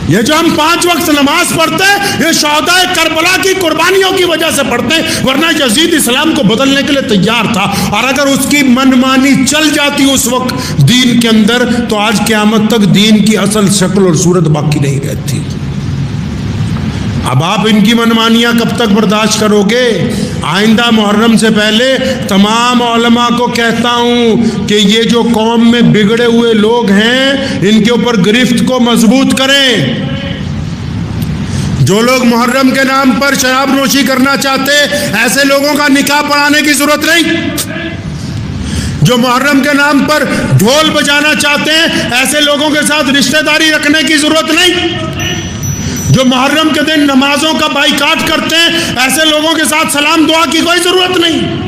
یہ جو ہم 5 وقت نماز پڑھتے ہیں یہ شہدائے کربلا کی قربانیوں کی وجہ سے پڑھتے ہیں, ورنہ یزید اسلام کو بدلنے کے لیے تیار تھا. اور اگر اس کی منمانی چل جاتی اس وقت دین کے اندر تو آج قیامت تک دین کی اصل شکل اور صورت باقی نہیں رہتی. اب آپ ان کی منمانیاں کب تک برداشت کرو گے؟ آئندہ محرم سے پہلے تمام علماء کو کہتا ہوں کہ یہ جو قوم میں بگڑے ہوئے لوگ ہیں ان کے اوپر گرفت کو مضبوط کریں. جو لوگ محرم کے نام پر شراب نوشی کرنا چاہتے ایسے لوگوں کا نکاح پڑھانے کی ضرورت نہیں. جو محرم کے نام پر ڈھول بجانا چاہتے ہیں ایسے لوگوں کے ساتھ رشتہ داری رکھنے کی ضرورت نہیں. جو محرم کے دن نمازوں کا بائیکاٹ کرتے ہیں ایسے لوگوں کے ساتھ سلام دعا کی کوئی ضرورت نہیں.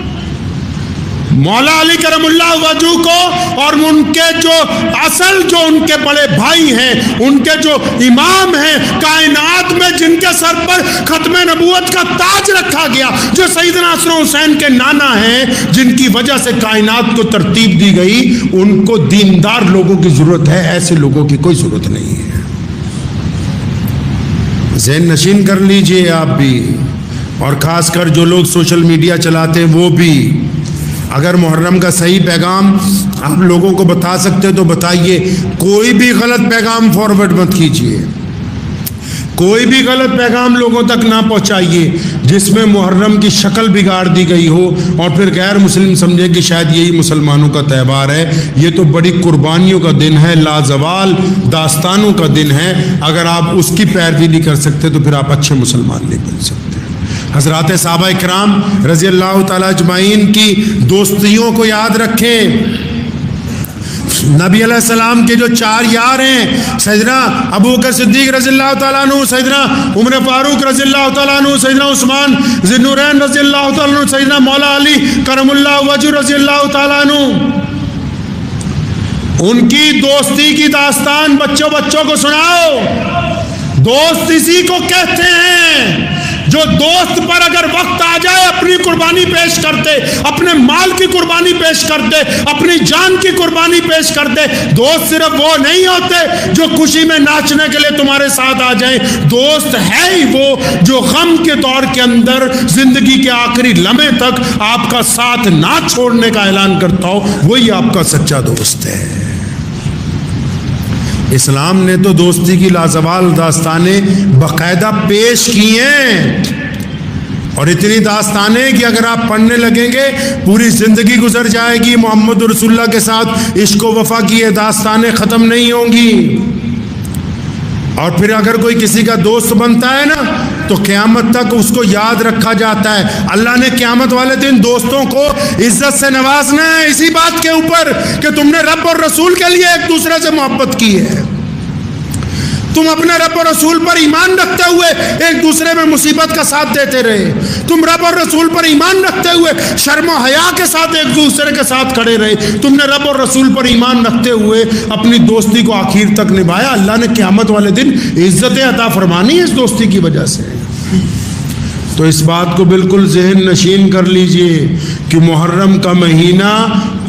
مولا علی کرم اللہ وجہ کو اور ان کے جو اصل جو ان کے بڑے بھائی ہیں, ان کے جو امام ہیں کائنات میں, جن کے سر پر ختم نبوت کا تاج رکھا گیا, جو سیدنا حسن حسین کے نانا ہیں, جن کی وجہ سے کائنات کو ترتیب دی گئی, ان کو دیندار لوگوں کی ضرورت ہے, ایسے لوگوں کی کوئی ضرورت نہیں ہے. ذہن نشین کر لیجئے آپ بھی, اور خاص کر جو لوگ سوشل میڈیا چلاتے ہیں وہ بھی. اگر محرم کا صحیح پیغام آپ لوگوں کو بتا سکتے تو بتائیے. کوئی بھی غلط پیغام فارورڈ مت کیجیے, کوئی بھی غلط پیغام لوگوں تک نہ پہنچائیے جس میں محرم کی شکل بگاڑ دی گئی ہو اور پھر غیر مسلم سمجھے کہ شاید یہی مسلمانوں کا تہوار ہے. یہ تو بڑی قربانیوں کا دن ہے, لازوال داستانوں کا دن ہے. اگر آپ اس کی پیروی نہیں کر سکتے تو پھر آپ اچھے مسلمان نہیں بن سکتے. حضرات صحابہ کرام رضی اللہ تعالیٰ اجمعین کی دوستیوں کو یاد رکھیں. نبی علیہ السلام کے جو 4 یار ہیں, سیدنا ابو بکر صدیق رضی اللہ تعالیٰ عنہ, سیدنا عمر فاروق رضی اللہ تعالیٰ عنہ, سیدنا عثمان ذی النورین رضی اللہ تعالیٰ عنہ, سیدنا مولا علی کرم اللہ وجہ رضی اللہ تعالیٰ عنہ. ان کی دوستی کی داستان بچوں کو سناؤ. دوست اسی کو کہتے ہیں جو دوست پر اگر وقت آ جائے اپنی قربانی پیش کرتے, اپنے مال کی قربانی پیش کرتے, اپنی جان کی قربانی پیش کرتے. دوست صرف وہ نہیں ہوتے جو خوشی میں ناچنے کے لیے تمہارے ساتھ آ جائیں. دوست ہے ہی وہ جو غم کے دور کے اندر زندگی کے آخری لمحے تک آپ کا ساتھ نہ چھوڑنے کا اعلان کرتا ہو, وہی آپ کا سچا دوست ہے. اسلام نے تو دوستی کی لازوال داستانیں باقاعدہ پیش کی ہیں, اور اتنی داستانیں کہ اگر آپ پڑھنے لگیں گے پوری زندگی گزر جائے گی. محمد رسول اللہ کے ساتھ عشق و وفا کی یہ داستانیں ختم نہیں ہوں گی. اور پھر اگر کوئی کسی کا دوست بنتا ہے نا تو قیامت تک اس کو یاد رکھا جاتا ہے. اللہ نے قیامت والے دن دوستوں کو عزت سے نوازنا ہے اسی بات کے اوپر کہ تم نے رب اور رسول کے لیے ایک دوسرے سے محبت کی ہے. تم اپنے رب اور رسول پر ایمان رکھتے ہوئے ایک دوسرے میں مصیبت کا ساتھ دیتے رہے. تم رب اور رسول پر ایمان رکھتے ہوئے شرم و حیا کے ساتھ ایک دوسرے کے ساتھ کھڑے رہے. تم نے رب اور رسول پر ایمان رکھتے ہوئے اپنی دوستی کو آخر تک نبھایا. اللہ نے قیامت والے دن عزت عطا فرمانی ہے اس دوستی کی وجہ سے. تو اس بات کو بالکل ذہن نشین کر لیجئے کہ محرم کا مہینہ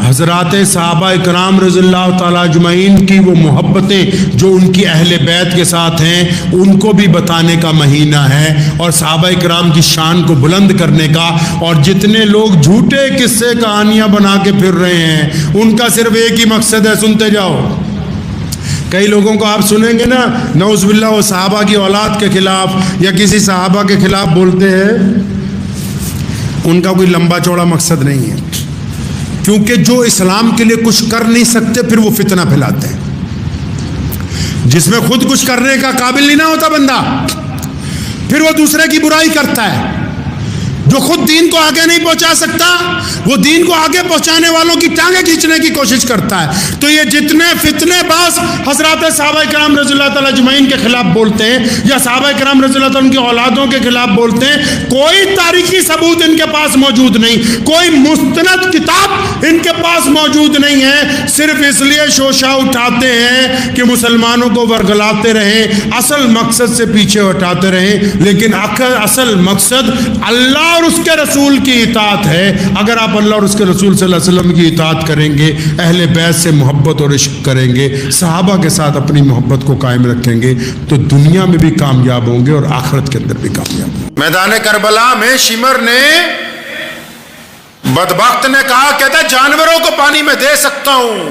حضرات صحابہ کرام رضی اللہ تعالیٰ اجمعین کی وہ محبتیں جو ان کی اہل بیت کے ساتھ ہیں ان کو بھی بتانے کا مہینہ ہے, اور صحابہ کرام کی شان کو بلند کرنے کا. اور جتنے لوگ جھوٹے قصے کہانیاں بنا کے پھر رہے ہیں ان کا صرف ایک ہی مقصد ہے, سنتے جاؤ. کئی لوگوں کو آپ سنیں گے نا نعوذ باللہ وہ صحابہ کی اولاد کے خلاف یا کسی صحابہ کے خلاف بولتے ہیں, ان کا کوئی لمبا چوڑا مقصد نہیں ہے. کیونکہ جو اسلام کے لیے کچھ کر نہیں سکتے پھر وہ فتنہ پھیلاتے ہیں. جس میں خود کچھ کرنے کا قابل نہیں نہ ہوتا بندہ، پھر وہ دوسرے کی برائی کرتا ہے. جو خود دین کو آگے نہیں پہنچا سکتا وہ دین کو آگے پہنچانے والوں کی ٹانگیں کھینچنے کی کوشش کرتا ہے. تو یہ جتنے فتنے باز حضرات صحابہ کرام رضی اللہ تعالیٰ اجمعین کے خلاف بولتے ہیں یا صحابہ کرام رضی اللہ تعالیٰ ان کی اولادوں کے خلاف بولتے ہیں، کوئی تاریخی ثبوت ان کے پاس موجود نہیں، کوئی مستند کتاب ان کے پاس موجود نہیں ہے. صرف اس لیے شوشہ اٹھاتے ہیں کہ مسلمانوں کو ورگلاتے رہیں، اصل مقصد سے پیچھے ہٹاتے رہیں. لیکن اصل مقصد اللہ اور اس کے رسول کی اطاعت ہے. اگر آپ اللہ اور اس کے رسول صلی اللہ علیہ وسلم کی اطاعت کریں گے، اہل بیت سے محبت اور عشق کریں گے، صحابہ کے ساتھ اپنی محبت کو قائم رکھیں گے، تو دنیا میں بھی کامیاب ہوں گے اور آخرت کے اندر بھی کامیاب ہوں گے. میدان کربلا میں شمر نے بدبخت نے کہا، کہتا جانوروں کو پانی میں دے سکتا ہوں.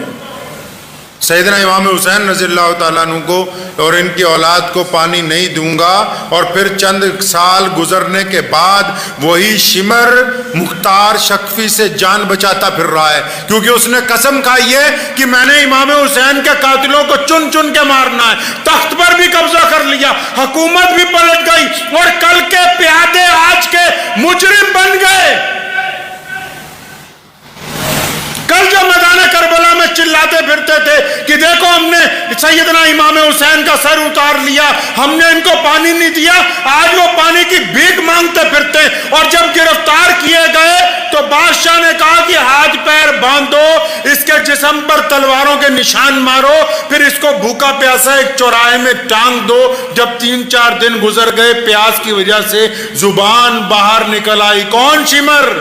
سیدنا امام حسین رضی اللہ تعالیٰ عنہ کو اور ان کی اولاد کو پانی نہیں دوں گا. اور پھر چند سال گزرنے کے بعد وہی شمر مختار شکفی سے جان بچاتا پھر رہا ہے، کیونکہ اس نے قسم کھائی ہے کہ میں نے امام حسین کے قاتلوں کو چن چن کے مارنا ہے. تخت پر بھی قبضہ کر لیا، حکومت بھی پلٹ گئی، اور کل کے پیادے آج کے مجرم بن گئے. کل جو میدان کربلا میں چلاتے پھرتے تھے کہ دیکھو ہم نے سیدنا امام حسین کا سر اتار لیا، ہم نے ان کو پانی نہیں دیا، آج وہ پانی کی بھیک مانگتے پھرتے. اور جب گرفتار کیے گئے تو بادشاہ نے کہا کہ ہاتھ پیر باندھو، اس کے جسم پر تلواروں کے نشان مارو، پھر اس کو بھوکا پیاسا ایک چوراہے میں ٹانگ دو. جب 3-4 دن گزر گئے، پیاس کی وجہ سے زبان باہر نکل آئی. کون؟ شمر،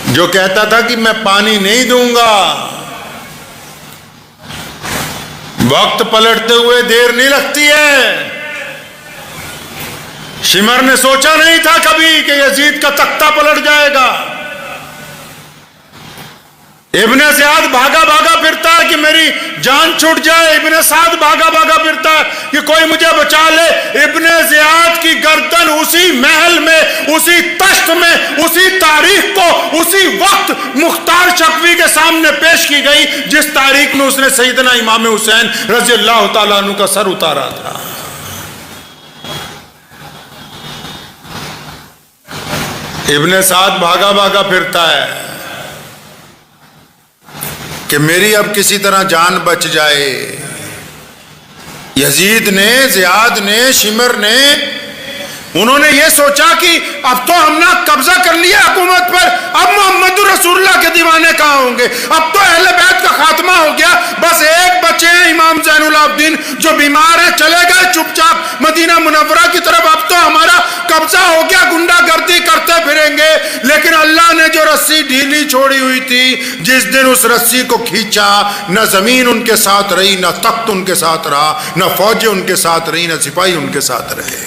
جو کہتا تھا کہ میں پانی نہیں دوں گا. وقت پلٹتے ہوئے دیر نہیں لگتی ہے. شمر نے سوچا نہیں تھا کبھی کہ یزید کا تختہ پلٹ جائے گا. ابن زیاد بھاگا بھاگا پھرتا ہے کہ میری جان چھوٹ جائے. ابن سعد بھاگا بھاگا پھرتا ہے کہ کوئی مجھے بچا لے. ابن زیاد کی گردن اسی محل میں، اسی تشت میں، اسی تاریخ کو اسی وقت مختار شکوی کے سامنے پیش کی گئی جس تاریخ میں اس نے سیدنا امام حسین رضی اللہ تعالیٰ عنہ کا سر اتارا تھا. ابن سعد بھاگا بھاگا پھرتا ہے کہ میری اب کسی طرح جان بچ جائے. یزید نے، زیاد نے، شمر نے، انہوں نے یہ سوچا کہ اب تو ہم نے قبضہ کر لیا حکومت پر، اب محمد رسول اللہ کے دیوانے کہاں ہوں گے؟ اب تو اہل بیت کا خاتمہ ہو گیا، بس ایک بچے ہیں امام زین العابدین جو بیمار ہیں، چلے گئے چپ چاپ مدینہ منورہ کی طرف. اب تو ہمارا قبضہ ہو گیا، گنڈا گردی کرتے پھریں گے. لیکن اللہ نے جو رسی ڈھیلی چھوڑی ہوئی تھی، جس دن اس رسی کو کھینچا، نہ زمین ان کے ساتھ رہی، نہ تخت ان کے ساتھ رہا، نہ فوجیں ان کے ساتھ رہی، نہ سپاہی ان کے ساتھ رہے.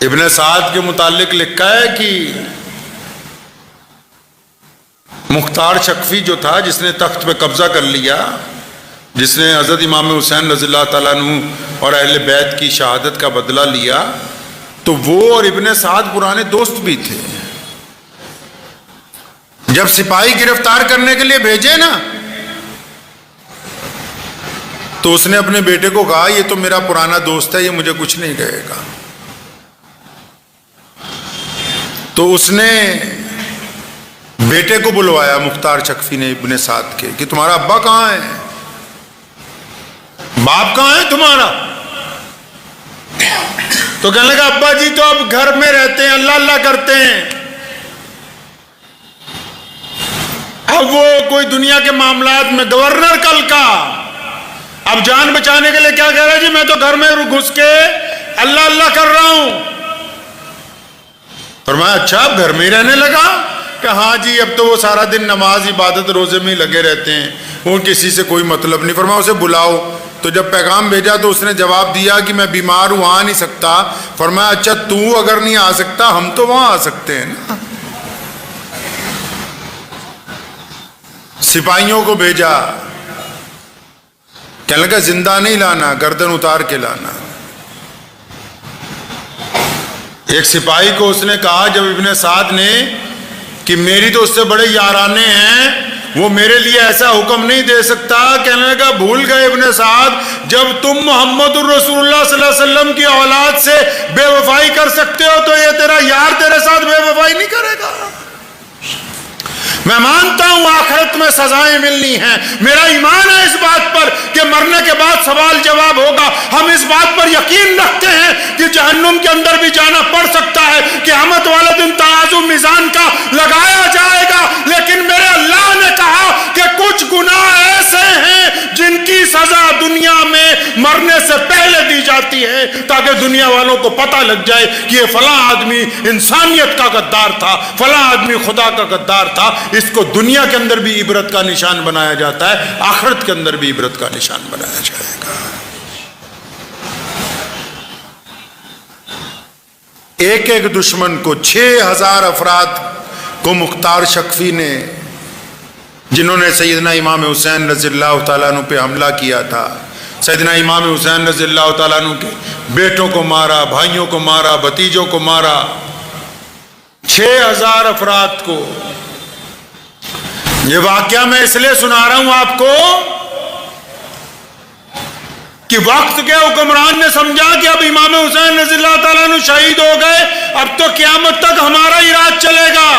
ابن سعد کے متعلق لکھا ہے کہ مختار شکفی جو تھا، جس نے تخت پہ قبضہ کر لیا، جس نے حضرت امام حسین رضی اللہ تعالیٰ عنہ اور اہل بیت کی شہادت کا بدلہ لیا، تو وہ اور ابن سعد پرانے دوست بھی تھے. جب سپاہی گرفتار کرنے کے لیے بھیجے نا، تو اس نے اپنے بیٹے کو کہا یہ تو میرا پرانا دوست ہے، یہ مجھے کچھ نہیں کہے گا. تو اس نے بیٹے کو بلوایا، مختار شکفی نے ابن سعد کے، کہ تمہارا ابا کہاں ہے، باپ کہاں ہے تمہارا؟ تو کہنے لگا ابا جی تو اب گھر میں رہتے ہیں، اللہ اللہ کرتے ہیں. اب وہ کوئی دنیا کے معاملات میں گورنر کل کا، اب جان بچانے کے لیے کیا کہہ رہا ہے؟ جی میں تو گھر میں گھس کے اللہ اللہ کر رہا ہوں. فرمایا اچھا اب گھر میں ہی رہنے لگا؟ کہ ہاں جی اب تو وہ سارا دن نماز عبادت روزے میں ہی لگے رہتے ہیں، وہ کسی سے کوئی مطلب نہیں. فرمایا اسے بلاؤ. تو جب پیغام بھیجا تو اس نے جواب دیا کہ میں بیمار ہوں، آ نہیں سکتا. فرمایا اچھا تو اگر نہیں آ سکتا ہم تو وہاں آ سکتے ہیں نا. سپاہیوں کو بھیجا، کہنے لگا زندہ نہیں لانا، گردن اتار کے لانا. ایک سپاہی کو اس نے کہا جب ابن سعد نے کہ میری تو اس سے بڑے یارانے ہیں، وہ میرے لیے ایسا حکم نہیں دے سکتا. کہنے لگا بھول گئے ابن سعد، جب تم محمد الرسول اللہ صلی اللہ علیہ وسلم کی اولاد سے بے وفائی کر سکتے ہو تو یہ تیرا یار تیرے ساتھ بے وفائی نہیں کرے گا. میں مانتا ہوں آخرت میں سزائیں ملنی ہیں، میرا ایمان ہے اس بات پر کہ مرنے کے بعد سوال جواب ہوگا. ہم اس بات پر یقین رکھتے ہیں کہ جہنم کے اندر بھی جانا پڑ سکتا ہے، قیامت والے دن ترازو میزان کا لگایا جائے گا. لیکن میرے اللہ نے کہا کہ کچھ گناہ ایسے ہیں جن کی سزا دنیا میں مرنے سے پہلے دی جاتی ہے تاکہ دنیا والوں کو پتہ لگ جائے کہ یہ فلاں آدمی انسانیت کا غدار تھا، فلاں آدمی خدا کا غدار تھا. اس کو دنیا کے اندر بھی عبرت کا نشان بنایا جاتا ہے، آخرت کے اندر بھی عبرت کا نشان بنایا جائے گا. ایک ایک دشمن کو 6000 افراد کو مختار شکفی نے، جنہوں نے سیدنا امام حسین رضی اللہ تعالیٰ عنہ پہ حملہ کیا تھا، سیدنا امام حسین رضی اللہ تعالیٰ عنہ کے بیٹوں کو مارا، بھائیوں کو مارا، بھتیجوں کو مارا، 6000 افراد کو. یہ واقعہ میں اس لیے سنا رہا ہوں آپ کو کہ وقت کے حکمران نے سمجھا کہ اب امام حسین رضی اللہ تعالیٰ عنہ شہید ہو گئے، اب تو قیامت تک ہمارا ہی راج چلے گا.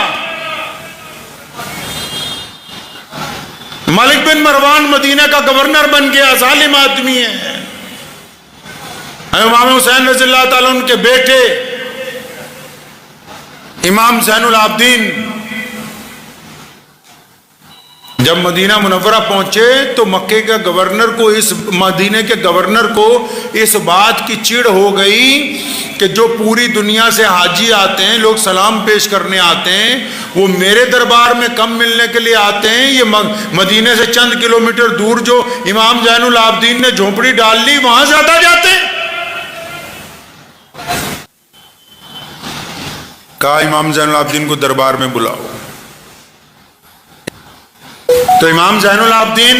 ملک بن مروان مدینہ کا گورنر بن گیا، ظالم آدمی ہے. امام حسین رضی اللہ تعالیٰ عنہ کے بیٹے امام زین العابدین جب مدینہ منورہ پہنچے تو مکے کے گورنر کو، اس مدینہ کے گورنر کو اس بات کی چڑ ہو گئی کہ جو پوری دنیا سے حاجی آتے ہیں، لوگ سلام پیش کرنے آتے ہیں، وہ میرے دربار میں کم ملنے کے لیے آتے ہیں. یہ مدینہ سے چند کلومیٹر دور جو امام زین العابدین نے جھونپڑی ڈال لی وہاں زیادہ جاتے ہیں. کہا امام زین العابدین کو دربار میں بلاؤ. تو امام زین العابدین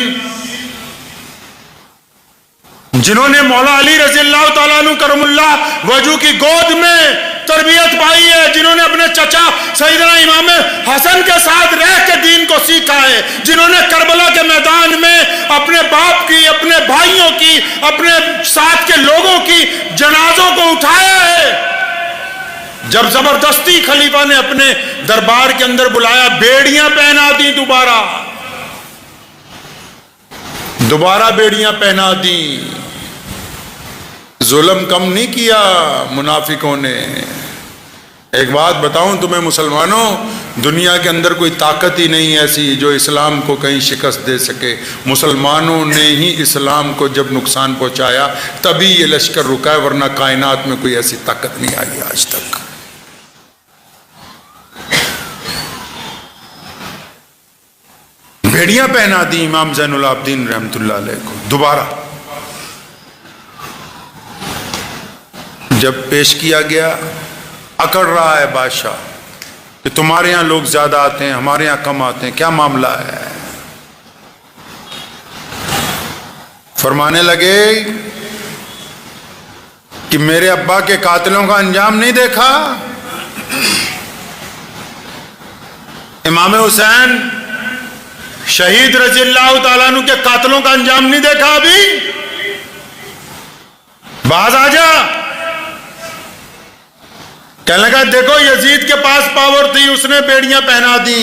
جنہوں نے مولا علی رضی اللہ تعالیٰ عنہ کرم اللہ وجہ کی گود میں تربیت پائی ہے، جنہوں نے اپنے چچا سیدنا امام حسن کے ساتھ رہ کے دین کو سیکھا ہے، جنہوں نے کربلا کے میدان میں اپنے باپ کی، اپنے بھائیوں کی، اپنے ساتھ کے لوگوں کی جنازوں کو اٹھایا ہے. جب زبردستی خلیفہ نے اپنے دربار کے اندر بلایا، بیڑیاں پہنا دی، دوبارہ بیڑیاں پہنا دی. ظلم کم نہیں کیا منافقوں نے. ایک بات بتاؤں تمہیں مسلمانوں، دنیا کے اندر کوئی طاقت ہی نہیں ایسی جو اسلام کو کہیں شکست دے سکے. مسلمانوں نے ہی اسلام کو جب نقصان پہنچایا تبھی یہ لشکر رکا ہے، ورنہ کائنات میں کوئی ایسی طاقت نہیں آئی آج تک. بیڑیاں پہنا دی امام زین العابدین رحمت اللہ علیہ کو. دوبارہ جب پیش کیا گیا، اکڑ رہا ہے بادشاہ کہ تمہارے یہاں لوگ زیادہ آتے ہیں، ہمارے یہاں کم آتے ہیں، کیا معاملہ ہے؟ فرمانے لگے کہ میرے ابا کے قاتلوں کا انجام نہیں دیکھا؟ امام حسین شہید رضی اللہ تعالیٰ عنہ کے قاتلوں کا انجام نہیں دیکھا؟ ابھی باز آ جا. کہنے لگا دیکھو یزید کے پاس پاور تھی، اس نے بیڑیاں پہنا دی.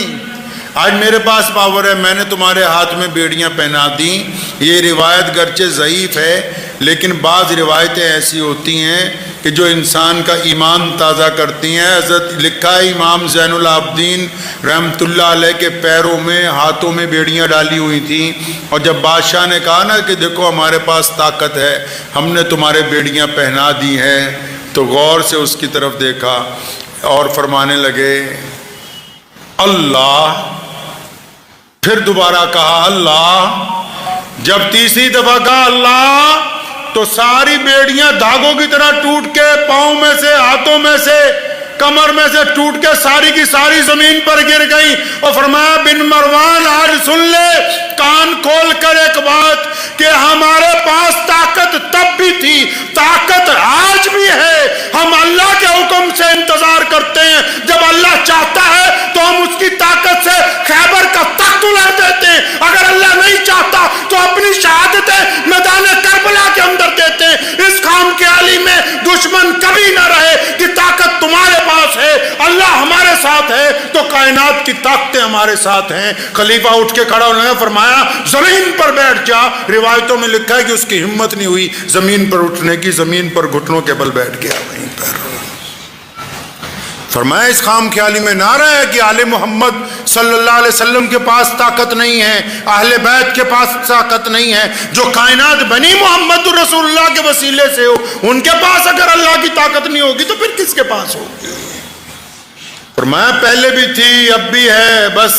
آج میرے پاس پاور ہے، میں نے تمہارے ہاتھ میں بیڑیاں پہنا دی. یہ روایت گرچہ ضعیف ہے لیکن بعض روایتیں ایسی ہوتی ہیں کہ جو انسان کا ایمان تازہ کرتی ہیں. حضرت لکھا ہے امام زین العابدین رحمت اللہ علیہ کے پیروں میں، ہاتھوں میں بیڑیاں ڈالی ہوئی تھیں، اور جب بادشاہ نے کہا نا کہ دیکھو ہمارے پاس طاقت ہے، ہم نے تمہارے بیڑیاں پہنا دی ہیں، تو غور سے اس کی طرف دیکھا اور فرمانے لگے اللہ. پھر دوبارہ کہا اللہ. جب تیسری دفعہ کہا اللہ تو ساری بیڑیاں دھاگوں کی طرح ٹوٹ کے پاؤں میں سے، ہاتھوں میں سے، کمر میں سے ٹوٹ کے ساری کی ساری زمین پر گر گئی. اور فرمایا بن مروان آج سن لے کان کھول کر ایک بات کہ ہمارے پاس طاقت تب بھی تھی، طاقت آج بھی ہے. ہم اللہ کے حکم سے انتظار کرتے ہیں، جب اللہ چاہتا ہے تو ہم اس کی کائنات کی طاقتیں ہمارے ساتھ ہیں. خلیفہ اٹھ کے کھڑا ہونے فرمایا زمین پر بیٹھ جا. روایتوں میں لکھا ہے کہ اس کی ہمت نہیں ہوئی زمین پر اٹھنے کی, زمین پر گھٹنوں کے بل بیٹھ گیا وہیں پر. فرمایا اس خام خیالی میں نہ رہے کہ آل محمد صلی اللہ علیہ وسلم کے پاس طاقت نہیں ہے, اہل بیت کے پاس طاقت نہیں ہے. جو کائنات بنی محمد رسول اللہ کے وسیلے سے ہو, ان کے پاس اگر اللہ کی طاقت نہیں ہوگی تو پھر کس کے پاس ہوگی؟ فرمایا پہلے بھی تھی اب بھی ہے, بس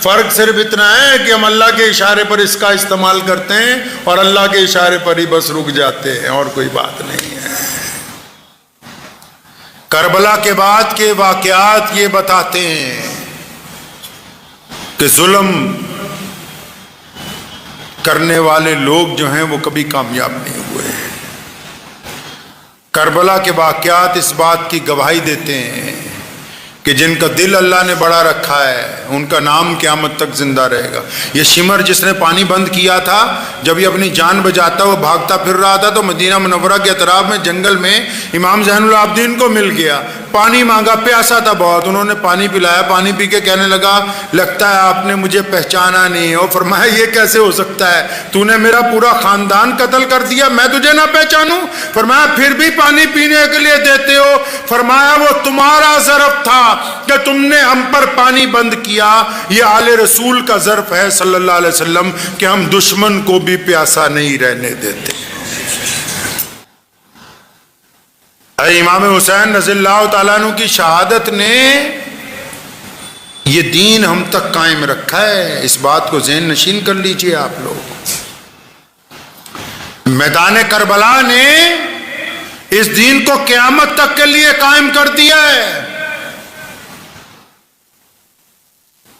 فرق صرف اتنا ہے کہ ہم اللہ کے اشارے پر اس کا استعمال کرتے ہیں اور اللہ کے اشارے پر ہی بس رک جاتے ہیں, اور کوئی بات نہیں ہے. کربلا کے بعد کے واقعات یہ بتاتے ہیں کہ ظلم کرنے والے لوگ جو ہیں وہ کبھی کامیاب نہیں ہوئے. کربلا کے واقعات اس بات کی گواہی دیتے ہیں کہ جن کا دل اللہ نے بڑا رکھا ہے ان کا نام قیامت تک زندہ رہے گا. یہ شمر جس نے پانی بند کیا تھا, جب یہ اپنی جان بچاتا وہ بھاگتا پھر رہا تھا تو مدینہ منورہ کے اطراف میں جنگل میں امام زین العابدین کو مل گیا. پانی مانگا, پیاسا تھا بہت, انہوں نے پانی پلایا. پانی پی کے کہنے لگا لگتا ہے آپ نے مجھے پہچانا نہیں. اور فرمایا یہ کیسے ہو سکتا ہے, تو نے میرا پورا خاندان قتل کر دیا, میں تجھے نہ پہچانوں؟ فرمایا پھر بھی پانی پینے کے لیے دیتے ہو؟ فرمایا وہ تمہارا ظرف تھا کہ تم نے ہم پر پانی بند کیا. یہ آل رسول کا ظرف ہے صلی اللہ علیہ وسلم کہ ہم دشمن کو بھی پیاسا نہیں رہنے دیتے. اے امام حسین رضی اللہ تعالیٰ عنہ کی شہادت نے یہ دین ہم تک قائم رکھا ہے. اس بات کو ذہن نشین کر لیجئے آپ لوگ. میدان کربلا نے اس دین کو قیامت تک کے لیے قائم کر دیا ہے.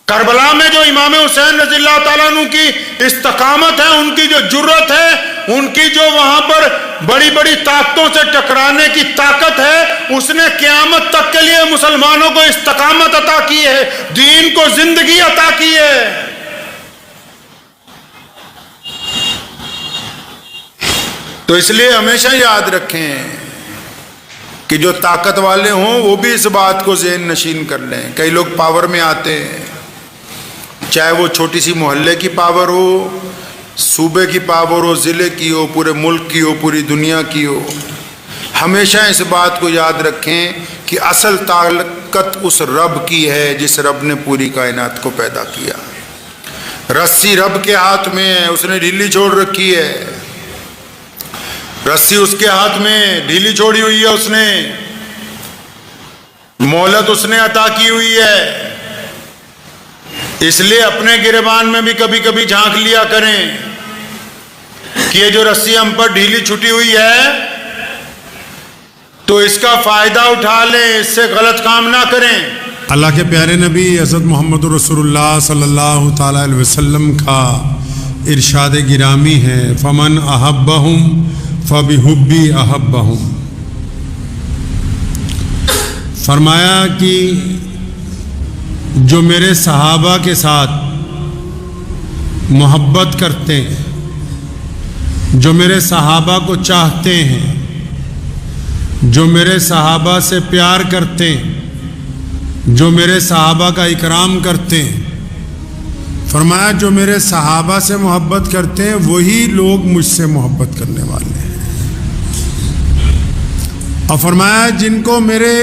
کربلا میں جو امام حسین رضی اللہ تعالیٰ عنہ کی استقامت ہے, ان کی جو جرت ہے, ان کی جو وہاں پر بڑی بڑی طاقتوں سے ٹکرانے کی طاقت ہے, اس نے قیامت تک کے لیے مسلمانوں کو استقامت عطا کی ہے, دین کو زندگی عطا کی ہے. تو اس لیے ہمیشہ یاد رکھیں کہ جو طاقت والے ہوں وہ بھی اس بات کو ذہن نشین کر لیں. کئی لوگ پاور میں آتے ہیں, چاہے وہ چھوٹی سی محلے کی پاور ہو, صوبے کی پاور ہو, ضلع کی ہو, پورے ملک کی ہو, پوری دنیا کی ہو. ہمیشہ اس بات کو یاد رکھیں کہ اصل طاقت اس رب کی ہے جس رب نے پوری کائنات کو پیدا کیا. رسی رب کے ہاتھ میں ہے, اس نے ڈھیلی چھوڑ رکھی ہے. رسی اس کے ہاتھ میں ڈھیلی چھوڑی ہوئی ہے, اس نے مہلت اس نے عطا کی ہوئی ہے. اس لیے اپنے گریبان میں بھی کبھی کبھی جھانک لیا کریں کہ یہ جو رسی ہم پر ڈھیلی چھٹی ہوئی ہے تو اس کا فائدہ اٹھا لیں, اس سے غلط کام نہ کریں. اللہ کے پیارے نبی حضرت محمد رسول اللہ صلی اللہ تعالی علیہ وسلم کا ارشاد گرامی ہے, فمن احبہم فبحبی احبہم. فرمایا کہ جو میرے صحابہ کے ساتھ محبت کرتے ہیں, جو میرے صحابہ کو چاہتے ہیں, جو میرے صحابہ سے پیار کرتے ہیں, جو میرے صحابہ کا اکرام کرتے ہیں, فرمایا جو میرے صحابہ سے محبت کرتے ہیں وہی لوگ مجھ سے محبت کرنے والے ہیں. اور فرمایا جن کو میرے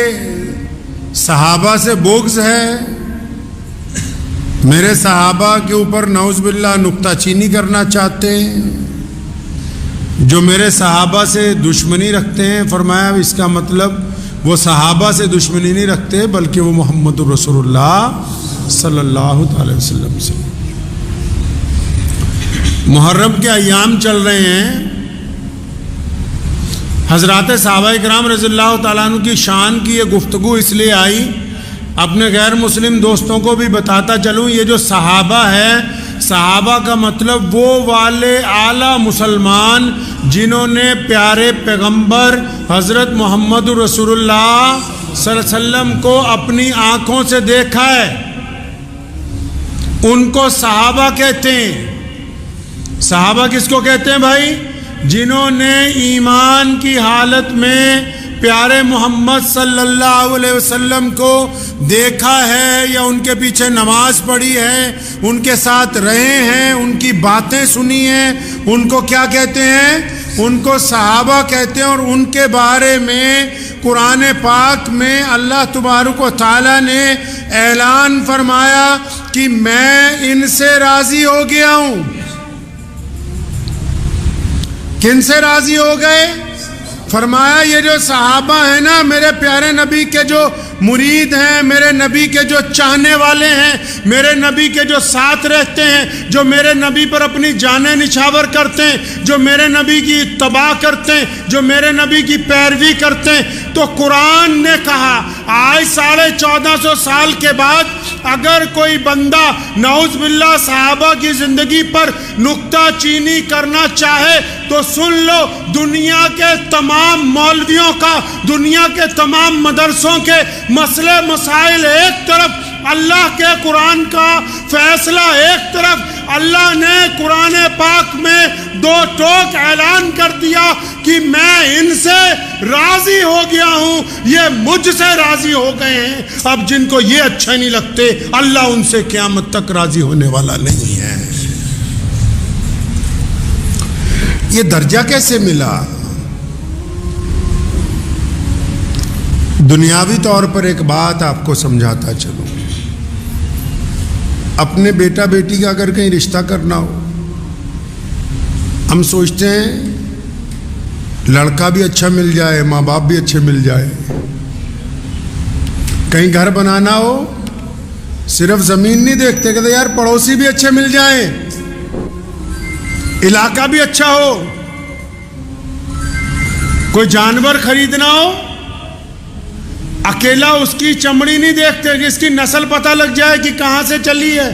صحابہ سے بغض ہے, میرے صحابہ کے اوپر نعوذ باللہ نکتہ چینی کرنا چاہتے ہیں, جو میرے صحابہ سے دشمنی رکھتے ہیں, فرمایا اس کا مطلب وہ صحابہ سے دشمنی نہیں رکھتے بلکہ وہ محمد رسول اللہ صلی اللہ علیہ وسلم سے. محرم کے ایام چل رہے ہیں, حضرات صحابہ اکرام رضی اللہ تعالیٰ عنہ کی شان کی یہ گفتگو اس لیے آئی, اپنے غیر مسلم دوستوں کو بھی بتاتا چلوں, یہ جو صحابہ ہے, صحابہ کا مطلب وہ والے اعلیٰ مسلمان جنہوں نے پیارے پیغمبر حضرت محمد رسول اللہ صلی اللہ علیہ وسلم کو اپنی آنکھوں سے دیکھا ہے, ان کو صحابہ کہتے ہیں. صحابہ کس کو کہتے ہیں بھائی؟ جنہوں نے ایمان کی حالت میں پیارے محمد صلی اللہ علیہ وسلم کو دیکھا ہے یا ان کے پیچھے نماز پڑھی ہے، ان کے ساتھ رہے ہیں، ان کی باتیں سنی ہیں، ان کو کیا کہتے ہیں؟ ان کو صحابہ کہتے ہیں۔ اور ان کے بارے میں قرآن پاک میں اللہ تبارک و تعالیٰ نے اعلان فرمایا کہ میں ان سے راضی ہو گیا ہوں۔ کن سے راضی ہو گئے؟ فرمایا یہ جو صحابہ ہیں نا، میرے پیارے نبی کے جو مرید ہیں، میرے نبی کے جو چاہنے والے ہیں، میرے نبی کے جو ساتھ رہتے ہیں، جو میرے نبی پر اپنی جانیں نچھاور کرتے ہیں، جو میرے نبی کی اتباع کرتے ہیں، جو میرے نبی کی پیروی کرتے ہیں، تو قرآن نے کہا آج 1450 سال کے بعد اگر کوئی بندہ نعوذ باللہ صحابہ کی زندگی پر نکتہ چینی کرنا چاہے تو سن لو، دنیا کے تمام مولویوں کا، دنیا کے تمام مدرسوں کے مسئلے مسائل ایک طرف، اللہ کے قرآن کا فیصلہ ایک طرف، اللہ نے قرآن پاک میں دو ٹوک اعلان کر دیا کہ میں ان سے راضی ہو گیا ہوں، یہ مجھ سے راضی ہو گئے ہیں۔ اب جن کو یہ اچھے نہیں لگتے، اللہ ان سے قیامت تک راضی ہونے والا نہیں ہے۔ یہ درجہ کیسے ملا؟ دنیاوی طور پر ایک بات آپ کو سمجھاتا چلوں، اپنے بیٹا بیٹی کا اگر کہیں رشتہ کرنا ہو، ہم سوچتے ہیں لڑکا بھی اچھا مل جائے، ماں باپ بھی اچھے مل جائے۔ کہیں گھر بنانا ہو صرف زمین نہیں دیکھتے، کہتے یار پڑوسی بھی اچھے مل جائیں، علاقہ بھی اچھا ہو۔ کوئی جانور خریدنا ہو، اکیلا اس کی چمڑی نہیں دیکھتے، جس کی نسل پتہ لگ جائے کہ کہاں سے چلی ہے۔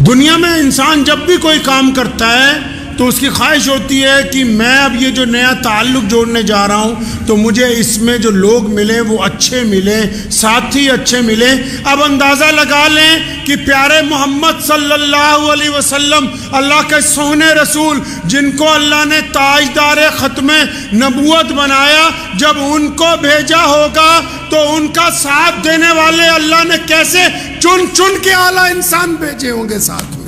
دنیا میں انسان جب بھی کوئی کام کرتا ہے تو اس کی خواہش ہوتی ہے کہ میں اب یہ جو نیا تعلق جوڑنے جا رہا ہوں تو مجھے اس میں جو لوگ ملیں وہ اچھے ملیں، ساتھی اچھے ملیں۔ اب اندازہ لگا لیں کہ پیارے محمد صلی اللہ علیہ وسلم، اللہ کے سونے رسول، جن کو اللہ نے تاجدار ختم نبوت بنایا، جب ان کو بھیجا ہوگا تو ان کا ساتھ دینے والے اللہ نے کیسے چن چن کے اعلیٰ انسان بھیجے ہوں گے ساتھ میں۔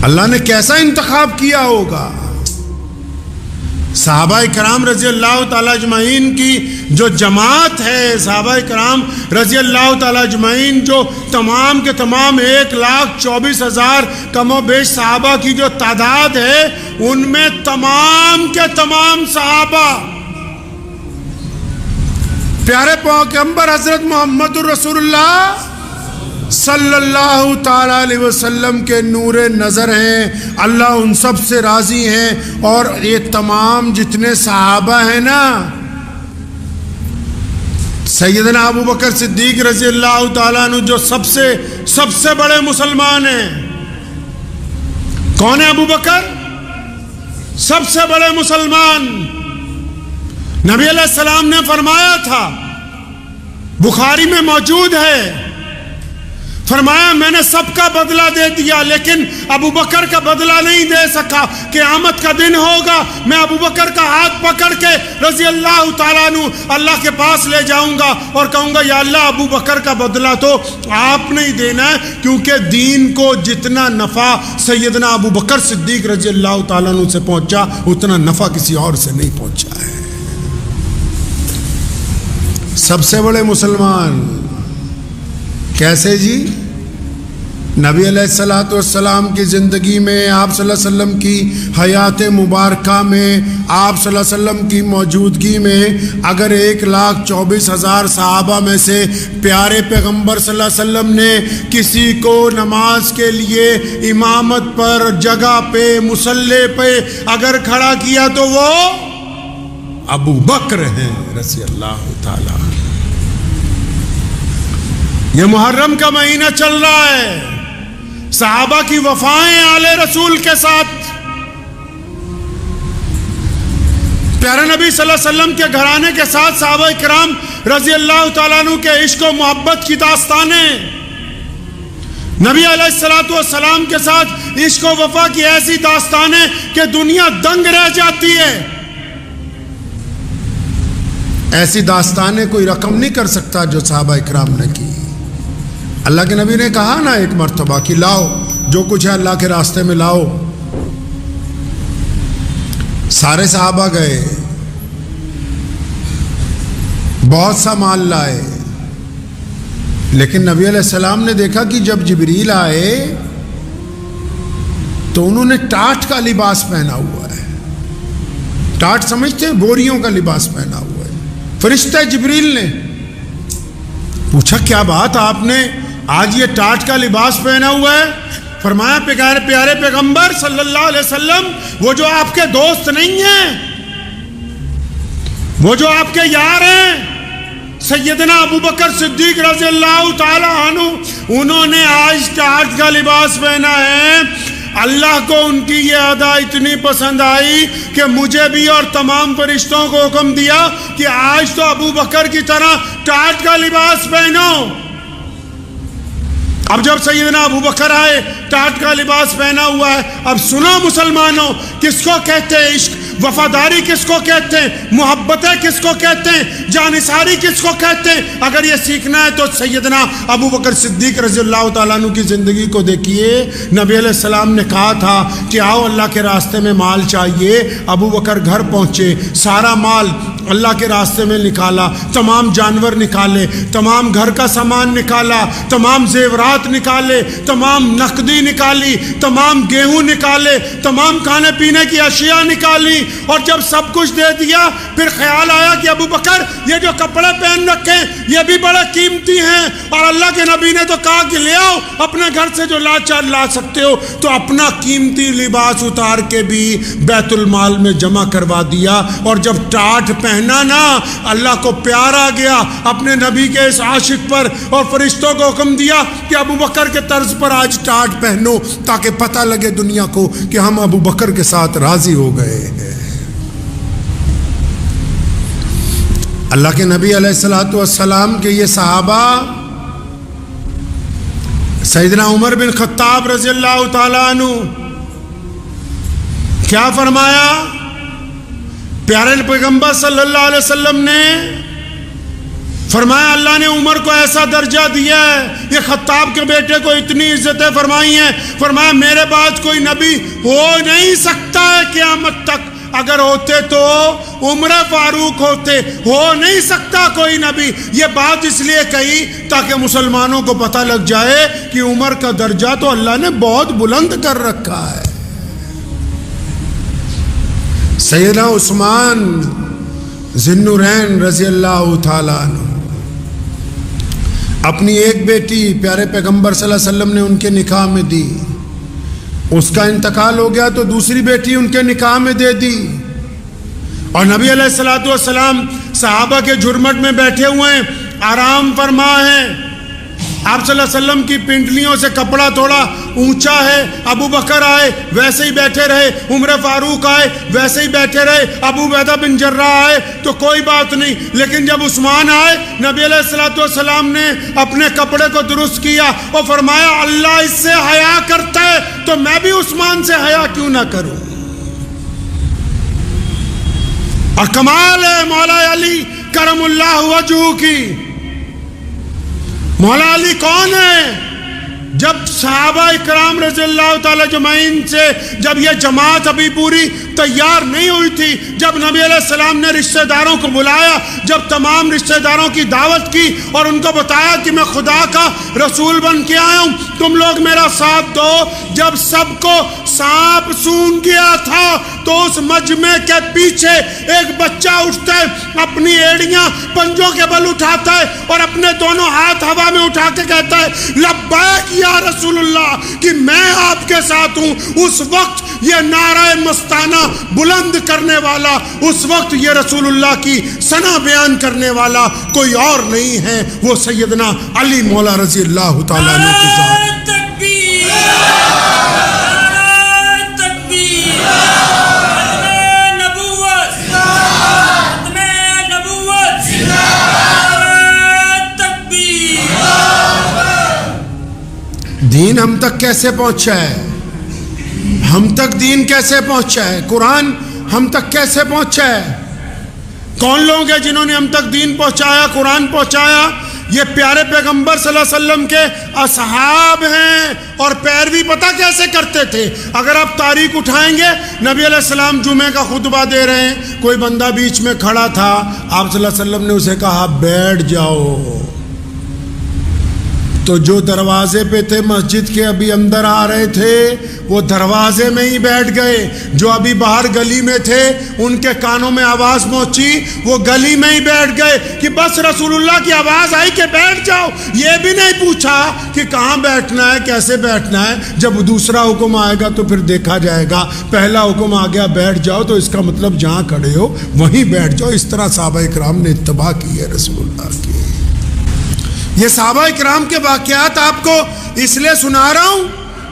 اللہ نے کیسا انتخاب کیا ہوگا۔ صحابہ کرام رضی اللہ تعالیٰ اجمعین کی جو جماعت ہے، صحابہ کرام رضی اللہ تعالیٰ اجمعین جو تمام کے تمام 1,24,000 کم و بیش صحابہ کی جو تعداد ہے، ان میں تمام کے تمام صحابہ پیارے پیغمبر حضرت محمد الرسول اللہ صلی اللہ تعالیٰ علیہ وسلم کے نور نظر ہیں۔ اللہ ان سب سے راضی ہیں۔ اور یہ تمام جتنے صحابہ ہیں نا، سیدنا ابو بکر صدیق رضی اللہ تعالیٰ عنہ جو سب سے بڑے مسلمان ہیں۔ کون ہے ابو بکر؟ سب سے بڑے مسلمان۔ نبی علیہ السلام نے فرمایا تھا، بخاری میں موجود ہے، فرمایا میں نے سب کا بدلہ دے دیا لیکن ابو بکر کا بدلہ نہیں دے سکا۔ قیامت کا دن ہوگا، میں ابو بکر کا ہاتھ پکڑ کے رضی اللہ تعالیٰ عنہ اللہ کے پاس لے جاؤں گا اور کہوں گا یا اللہ ابو بکر کا بدلہ تو آپ نہیں دینا ہے، کیونکہ دین کو جتنا نفع سیدنا ابو بکر صدیق رضی اللہ تعالیٰ عنہ سے پہنچا، اتنا نفع کسی اور سے نہیں پہنچا ہے۔ سب سے بڑے مسلمان کیسے جی؟ نبی علیہ الصلوۃ والسلام کی زندگی میں، آپ صلی اللہ علیہ وسلم کی حیات مبارکہ میں، آپ صلی اللہ علیہ وسلم کی موجودگی میں اگر 1,24,000 صحابہ میں سے پیارے پیغمبر صلی اللہ علیہ وسلم نے کسی کو نماز کے لیے امامت پر، جگہ پہ، مصلی پہ اگر کھڑا کیا تو وہ ابو بکر ہیں رضی اللہ تعالی۔ یہ محرم کا مہینہ چل رہا ہے، صحابہ کی وفائیں آل رسول کے ساتھ، پیارے نبی صلی اللہ علیہ وسلم کے گھرانے کے ساتھ صحابہ کرام رضی اللہ تعالیٰ عنہ کے عشق و محبت کی داستانیں۔ نبی علیہ الصلوۃ والسلام کے ساتھ عشق و وفا کی ایسی داستانیں کہ دنیا دنگ رہ جاتی ہے. ایسی داستانیں کوئی رقم نہیں کر سکتا جو صحابہ اکرام نے کی. اللہ کے نبی نے کہا نا ایک مرتبہ کہ لاؤ جو کچھ ہے اللہ کے راستے میں لاؤ. سارے صحابہ گئے, بہت سا مال لائے, لیکن نبی علیہ السلام نے دیکھا کہ جب جبریل آئے تو انہوں نے ٹاٹ کا لباس پہنا ہوا ہے. ٹاٹ سمجھتے ہیں؟ بوریوں کا لباس پہنا ہوا ہے. فرشتہ جبریل نے پوچھا کیا بات, آپ نے آج یہ ٹاٹ کا لباس پہنا ہوا ہے؟ فرمایا پیارے پیغمبر صلی اللہ علیہ وسلم وہ جو آپ کے دوست نہیں ہیں, وہ جو آپ کے یار ہیں سیدنا ابو بکر صدیق رضی اللہ تعالی عنہ, انہوں نے آج ٹاٹ کا لباس پہنا ہے. اللہ کو ان کی یہ ادا اتنی پسند آئی کہ مجھے بھی اور تمام فرشتوں کو حکم دیا کہ آج تو ابو بکر کی طرح ٹاٹ کا لباس پہنو. اب جب سیدنا ابو بکر آئے ٹاٹ کا لباس پہنا ہوا ہے, اب سنو مسلمانوں, کس کو کہتے ہیں عشق؟ وفاداری کس کو کہتے ہیں؟ محبتیں کس کو کہتے ہیں؟ جانثاری کس کو کہتے ہیں؟ اگر یہ سیکھنا ہے تو سیدنا ابو بکر صدیق رضی اللہ تعالیٰ عنہ کی زندگی کو دیکھیے. نبی علیہ السلام نے کہا تھا کہ آؤ اللہ کے راستے میں مال چاہیے. ابو بکر گھر پہنچے, سارا مال اللہ کے راستے میں نکالا, تمام جانور نکالے, تمام گھر کا سامان نکالا, تمام زیورات نکالے, تمام نقدی نکالی, تمام گیہوں نکالے, تمام کھانے پینے کی اشیاء نکالی. اور جب سب کچھ دے دیا پھر خیال آیا کہ ابو بکر یہ جو کپڑے پہن رکھے یہ بھی بڑے قیمتی ہیں, اور اللہ کے نبی نے تو کہا کہ لے آؤ اپنے گھر سے جو لا سکتے ہو. تو اپنا قیمتی لباس اتار کے بھی بیت المال میں جمع کروا دیا. اور جب ٹاٹ پہنا نا, اللہ کو پیار آ گیا اپنے نبی کے اس عاشق پر, اور فرشتوں کو حکم دیا کہ ابو بکر کے طرز پر آج ٹاٹ پہنو تاکہ پتہ لگے دنیا کو کہ ہم ابو بکر کے ساتھ راضی ہو گئے ہیں. اللہ کے نبی علیہ الصلوۃ والسلام کے یہ صحابہ, سیدنا عمر بن خطاب رضی اللہ تعالیٰ عنہ, کیا فرمایا؟ پیارے پیغمبر صلی اللہ علیہ وسلم نے فرمایا اللہ نے عمر کو ایسا درجہ دیا ہے, یہ خطاب کے بیٹے کو اتنی عزتیں فرمائی ہیں. فرمایا میرے بعد کوئی نبی ہو نہیں سکتا ہے قیامت تک, اگر ہوتے تو عمر فاروق ہوتے, ہو نہیں سکتا کوئی نبی. یہ بات اس لیے کہی تاکہ مسلمانوں کو پتہ لگ جائے کہ عمر کا درجہ تو اللہ نے بہت بلند کر رکھا ہے. سیدنا عثمان ذی النورین رضی اللہ تعالیٰ عنہ, اپنی ایک بیٹی پیارے پیغمبر صلی اللہ علیہ وسلم نے ان کے نکاح میں دی. اس کا انتقال ہو گیا تو دوسری بیٹی ان کے نکاح میں دے دی. اور نبی علیہ الصلوۃ والسلام صحابہ کے جھرمٹ میں بیٹھے ہوئے ہیں, آرام فرما ہیں. آپ صلی اللہ علیہ وسلم کی پنڈلیوں سے کپڑا تھوڑا اونچا ہے, ابو بکر آئے ویسے ہی بیٹھے رہے, عمر فاروق آئے ویسے ہی بیٹھے رہے, ابو عبیدہ بن جراح آئے تو کوئی بات نہیں. لیکن جب عثمان آئے نبی علیہ الصلوۃ والسلام نے اپنے کپڑے کو درست کیا اور فرمایا اللہ اس سے حیا کرتا ہے تو میں بھی عثمان سے حیا کیوں نہ کروں. اور کمال ہے مولا علی کرم اللہ وجہہ کی. مولا علی کون ہے؟ جب صحابہ اکرام رضی اللہ تعالی اجمعین سے جب یہ جماعت ابھی پوری تیار نہیں ہوئی تھی, جب نبی علیہ السلام نے رشتہ داروں کو بلایا, جب تمام رشتہ داروں کی دعوت کی اور ان کو بتایا کہ میں خدا کا رسول بن کے آیا ہوں, تم لوگ میرا ساتھ دو. جب سب کو سانپ سونگھ گیا تھا تو اس مجمع کے پیچھے ایک بچہ اٹھتا ہے, اپنی ایڑیاں پنجوں کے بل اٹھاتا ہے اور اپنے دونوں ہاتھ ہوا میں اٹھا کے کہتا ہے لبیک یا رسول اللہ, کہ میں آپ کے ساتھ ہوں. اس وقت یہ نعرہ مستانہ بلند کرنے والا, اس وقت یہ رسول اللہ کی ثنا بیان کرنے والا کوئی اور نہیں ہے, وہ سیدنا علی مولا رضی اللہ تعالیٰ عنہ کی ذات. دین ہم تک کیسے پہنچا ہے؟ ہم تک دین کیسے پہنچا ہے؟ قرآن ہم تک کیسے پہنچا ہے؟ کون لوگ ہیں جنہوں نے ہم تک دین پہنچایا، قرآن پہنچایا؟ یہ پیارے پیغمبر صلی اللہ علیہ وسلم کے اصحاب ہیں، اور پیروی پتہ کیسے کرتے تھے؟ اگر آپ تاریخ اٹھائیں گے، نبی علیہ السلام جمعہ کا خطبہ دے رہے ہیں، کوئی بندہ بیچ میں کھڑا تھا، آپ صلی اللہ علیہ وسلم نے اسے کہا بیٹھ جاؤ، تو جو دروازے پہ تھے مسجد کے، ابھی اندر آ رہے تھے، وہ دروازے میں ہی بیٹھ گئے۔ جو ابھی باہر گلی میں تھے، ان کے کانوں میں آواز پہنچی، وہ گلی میں ہی بیٹھ گئے کہ بس رسول اللہ کی آواز آئی کہ بیٹھ جاؤ۔ یہ بھی نہیں پوچھا کہ کہاں بیٹھنا ہے، کیسے بیٹھنا ہے۔ جب دوسرا حکم آئے گا تو پھر دیکھا جائے گا۔ پہلا حکم آ گیا بیٹھ جاؤ، تو اس کا مطلب جہاں کھڑے ہو وہیں بیٹھ جاؤ۔ اس طرح صحابہ کرام نے اتباع کی ہے رسول اللہ کی۔ یہ صحابہ کرام کے واقعات آپ کو اس لیے سنا رہا ہوں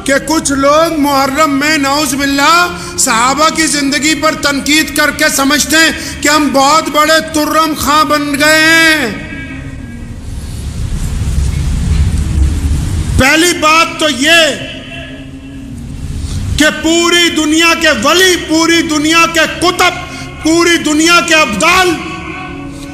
کہ کچھ لوگ محرم میں نعوذ باللہ صحابہ کی زندگی پر تنقید کر کے سمجھتے ہیں کہ ہم بہت بڑے ترم خاں بن گئے ہیں۔ پہلی بات تو یہ کہ پوری دنیا کے ولی، پوری دنیا کے کتب، پوری دنیا کے ابدال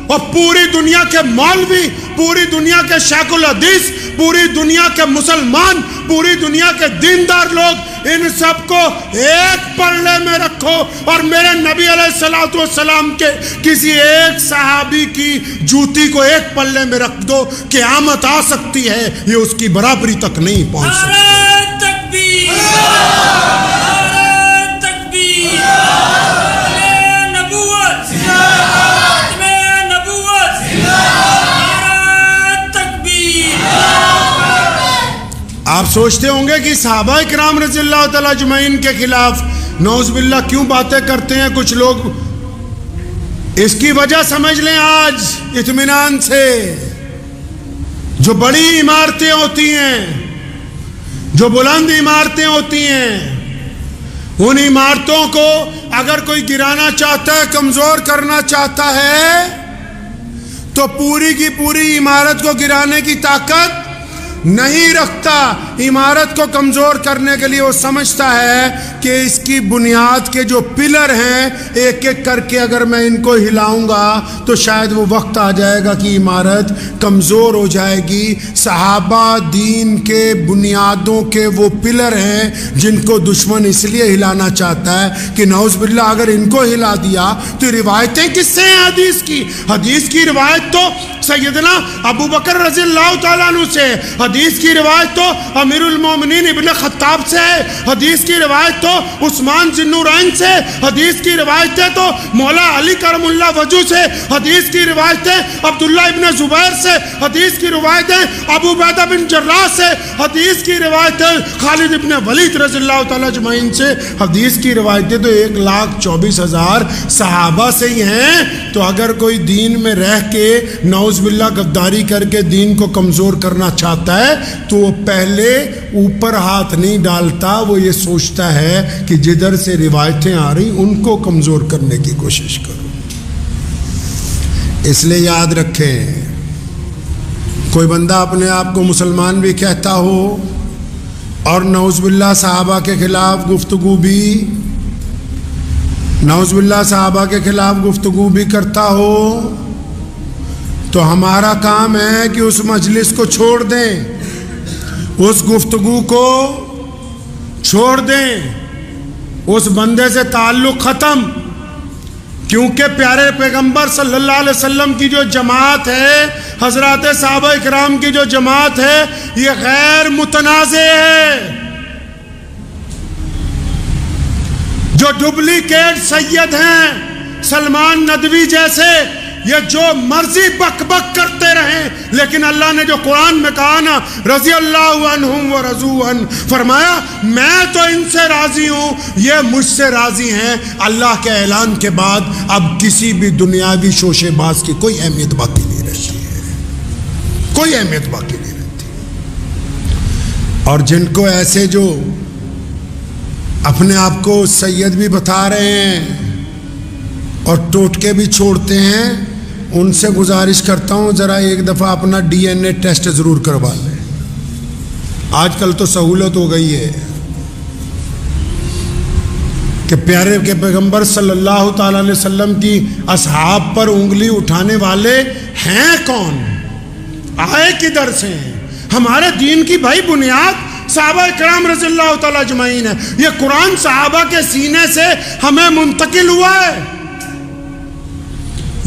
اور پوری دنیا کے مولوی، پوری دنیا کے شیخ الحدیث، پوری دنیا کے مسلمان، پوری دنیا کے دیندار لوگ، ان سب کو ایک پلڑے میں رکھو اور میرے نبی علیہ السلام کے کسی ایک صحابی کی جوتی کو ایک پلڑے میں رکھ دو، قیامت آ سکتی ہے، یہ اس کی برابری تک نہیں پہنچ سکتی۔ آپ سوچتے ہوں گے کہ صحابہ کرام رضی اللہ تعالیٰ اجمعین کے خلاف نعوذ باللہ کیوں باتیں کرتے ہیں کچھ لوگ؟ اس کی وجہ سمجھ لیں آج اطمینان سے۔ جو بڑی عمارتیں ہوتی ہیں، جو بلند عمارتیں ہوتی ہیں، ان عمارتوں کو اگر کوئی گرانا چاہتا ہے، کمزور کرنا چاہتا ہے، تو پوری کی پوری عمارت کو گرانے کی طاقت نہیں رکھتا۔ عمارت کو کمزور کرنے کے لیے وہ سمجھتا ہے کہ اس کی بنیاد کے جو پلر ہیں، ایک ایک کر کے اگر میں ان کو ہلاؤں گا تو شاید وہ وقت آ جائے گا کہ عمارت کمزور ہو جائے گی۔ صحابہ دین کے بنیادوں کے وہ پلر ہیں جن کو دشمن اس لیے ہلانا چاہتا ہے کہ نعوذ باللہ اگر ان کو ہلا دیا تو روایتیں کس سے ہیں؟ حدیث کی روایت تو سیدنا ابو بکر رضی اللہ تعالیٰ عنہ سے، حدیث کی روایت تو امیر المومنین ابن خطاب سے ہے، حدیث کی روایت تو عثمان ذی النورین سے، حدیث کی روایتیں تو مولا علی کرم اللہ وجہ سے، حدیث کی روایتیں عبداللہ ابن زبیر سے، حدیث کی روایتیں ابو عبیدہ بن جراح سے، حدیث کی روایتیں خالد ابن ولید رضی اللہ تعالیٰ اجمعین سے، حدیث کی روایتیں تو 1,24,000 صحابہ سے ہی ہیں۔ تو اگر کوئی دین میں رہ کے نعوذ باللہ غداری کر کے دین کو کمزور کرنا چاہتا ہے تو وہ پہلے اوپر ہاتھ نہیں ڈالتا، وہ یہ سوچتا ہے کہ جدھر سے روایتیں آ رہی ان کو کمزور کرنے کی کوشش کرو۔ اس لیے یاد رکھیں، کوئی بندہ اپنے آپ کو مسلمان بھی کہتا ہو اور نعوذ باللہ صحابہ کے خلاف گفتگو بھی، نعوذ باللہ صحابہ کے خلاف گفتگو بھی کرتا ہو، تو ہمارا کام ہے کہ اس مجلس کو چھوڑ دیں، اس گفتگو کو چھوڑ دیں، اس بندے سے تعلق ختم۔ کیونکہ پیارے پیغمبر صلی اللہ علیہ وسلم کی جو جماعت ہے، حضرات صحابہ کرام کی جو جماعت ہے، یہ غیر متنازع ہے۔ جو ڈپلیکیٹ سید ہیں سلمان ندوی جیسے، یہ جو مرضی بک بک کرتے رہیں، لیکن اللہ نے جو قرآن میں کہا نا رضی اللہ عنہم ورضوا عنہ، فرمایا میں تو ان سے راضی ہوں، یہ مجھ سے راضی ہیں۔ اللہ کے اعلان کے بعد اب کسی بھی دنیاوی شوشے باز کی کوئی اہمیت باقی نہیں رہتی ہے، کوئی اہمیت باقی نہیں رہتی۔ اور جن کو ایسے جو اپنے آپ کو سید بھی بتا رہے ہیں اور ٹوٹکے بھی چھوڑتے ہیں، ان سے گزارش کرتا ہوں ذرا ایک دفعہ اپنا DNA ٹیسٹ ضرور کروا لیں، آج کل تو سہولت ہو گئی ہے کہ پیارے کے پیغمبر صلی اللہ تعالی علیہ وسلم کی اصحاب پر انگلی اٹھانے والے ہیں کون، آئے کدھر سے ہیں؟ ہمارے دین کی بھائی بنیاد صحابہ کرام رضی اللہ تعالی اجمعین ہے. یہ قرآن صحابہ کے سینے سے ہمیں منتقل ہوا ہے،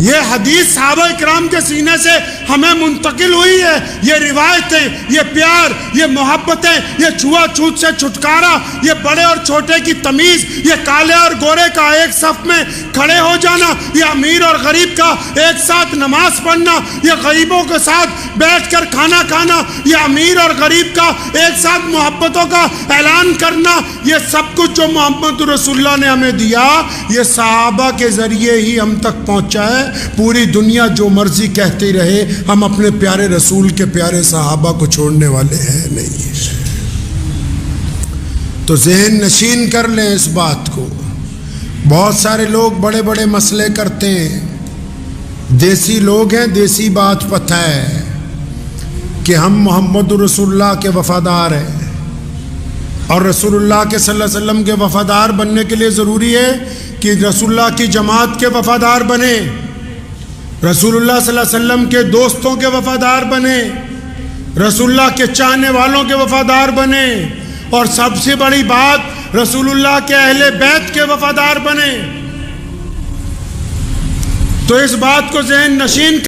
یہ حدیث صحابہ کرام کے سینے سے ہمیں منتقل ہوئی ہے. یہ روایتیں، یہ پیار، یہ محبتیں، یہ چھوا چھوت سے چھٹکارا، یہ بڑے اور چھوٹے کی تمیز، یہ کالے اور گورے کا ایک صف میں کھڑے ہو جانا، یہ امیر اور غریب کا ایک ساتھ نماز پڑھنا، یہ غریبوں کے ساتھ بیٹھ کر کھانا کھانا، یہ امیر اور غریب کا ایک ساتھ محبتوں کا اعلان کرنا، یہ سب کچھ جو محمد رسول اللہ نے ہمیں دیا یہ صحابہ کے ذریعے ہی ہم تک پہنچا ہے. پوری دنیا جو مرضی کہتی رہے، ہم اپنے پیارے رسول کے پیارے صحابہ کو چھوڑنے والے ہیں نہیں. تو ذہن نشین کر لیں اس بات کو. بہت سارے لوگ بڑے بڑے مسئلے کرتے ہیں، دیسی لوگ ہیں، دیسی بات پتہ ہے کہ ہم محمد رسول اللہ کے وفادار ہیں، اور رسول اللہ کے صلی اللہ علیہ وسلم کے وفادار بننے کے لیے ضروری ہے کہ رسول اللہ کی جماعت کے وفادار بنے، رسول اللہ صلی اللہ علیہ وسلم کے دوستوں کے وفادار بنے، رسول اللہ کے چاہنے والوں کے وفادار بنے، اور سب سے بڑی بات رسول اللہ کے اہل بیت کے وفادار بنے. تو اس بات کو ذہن نشین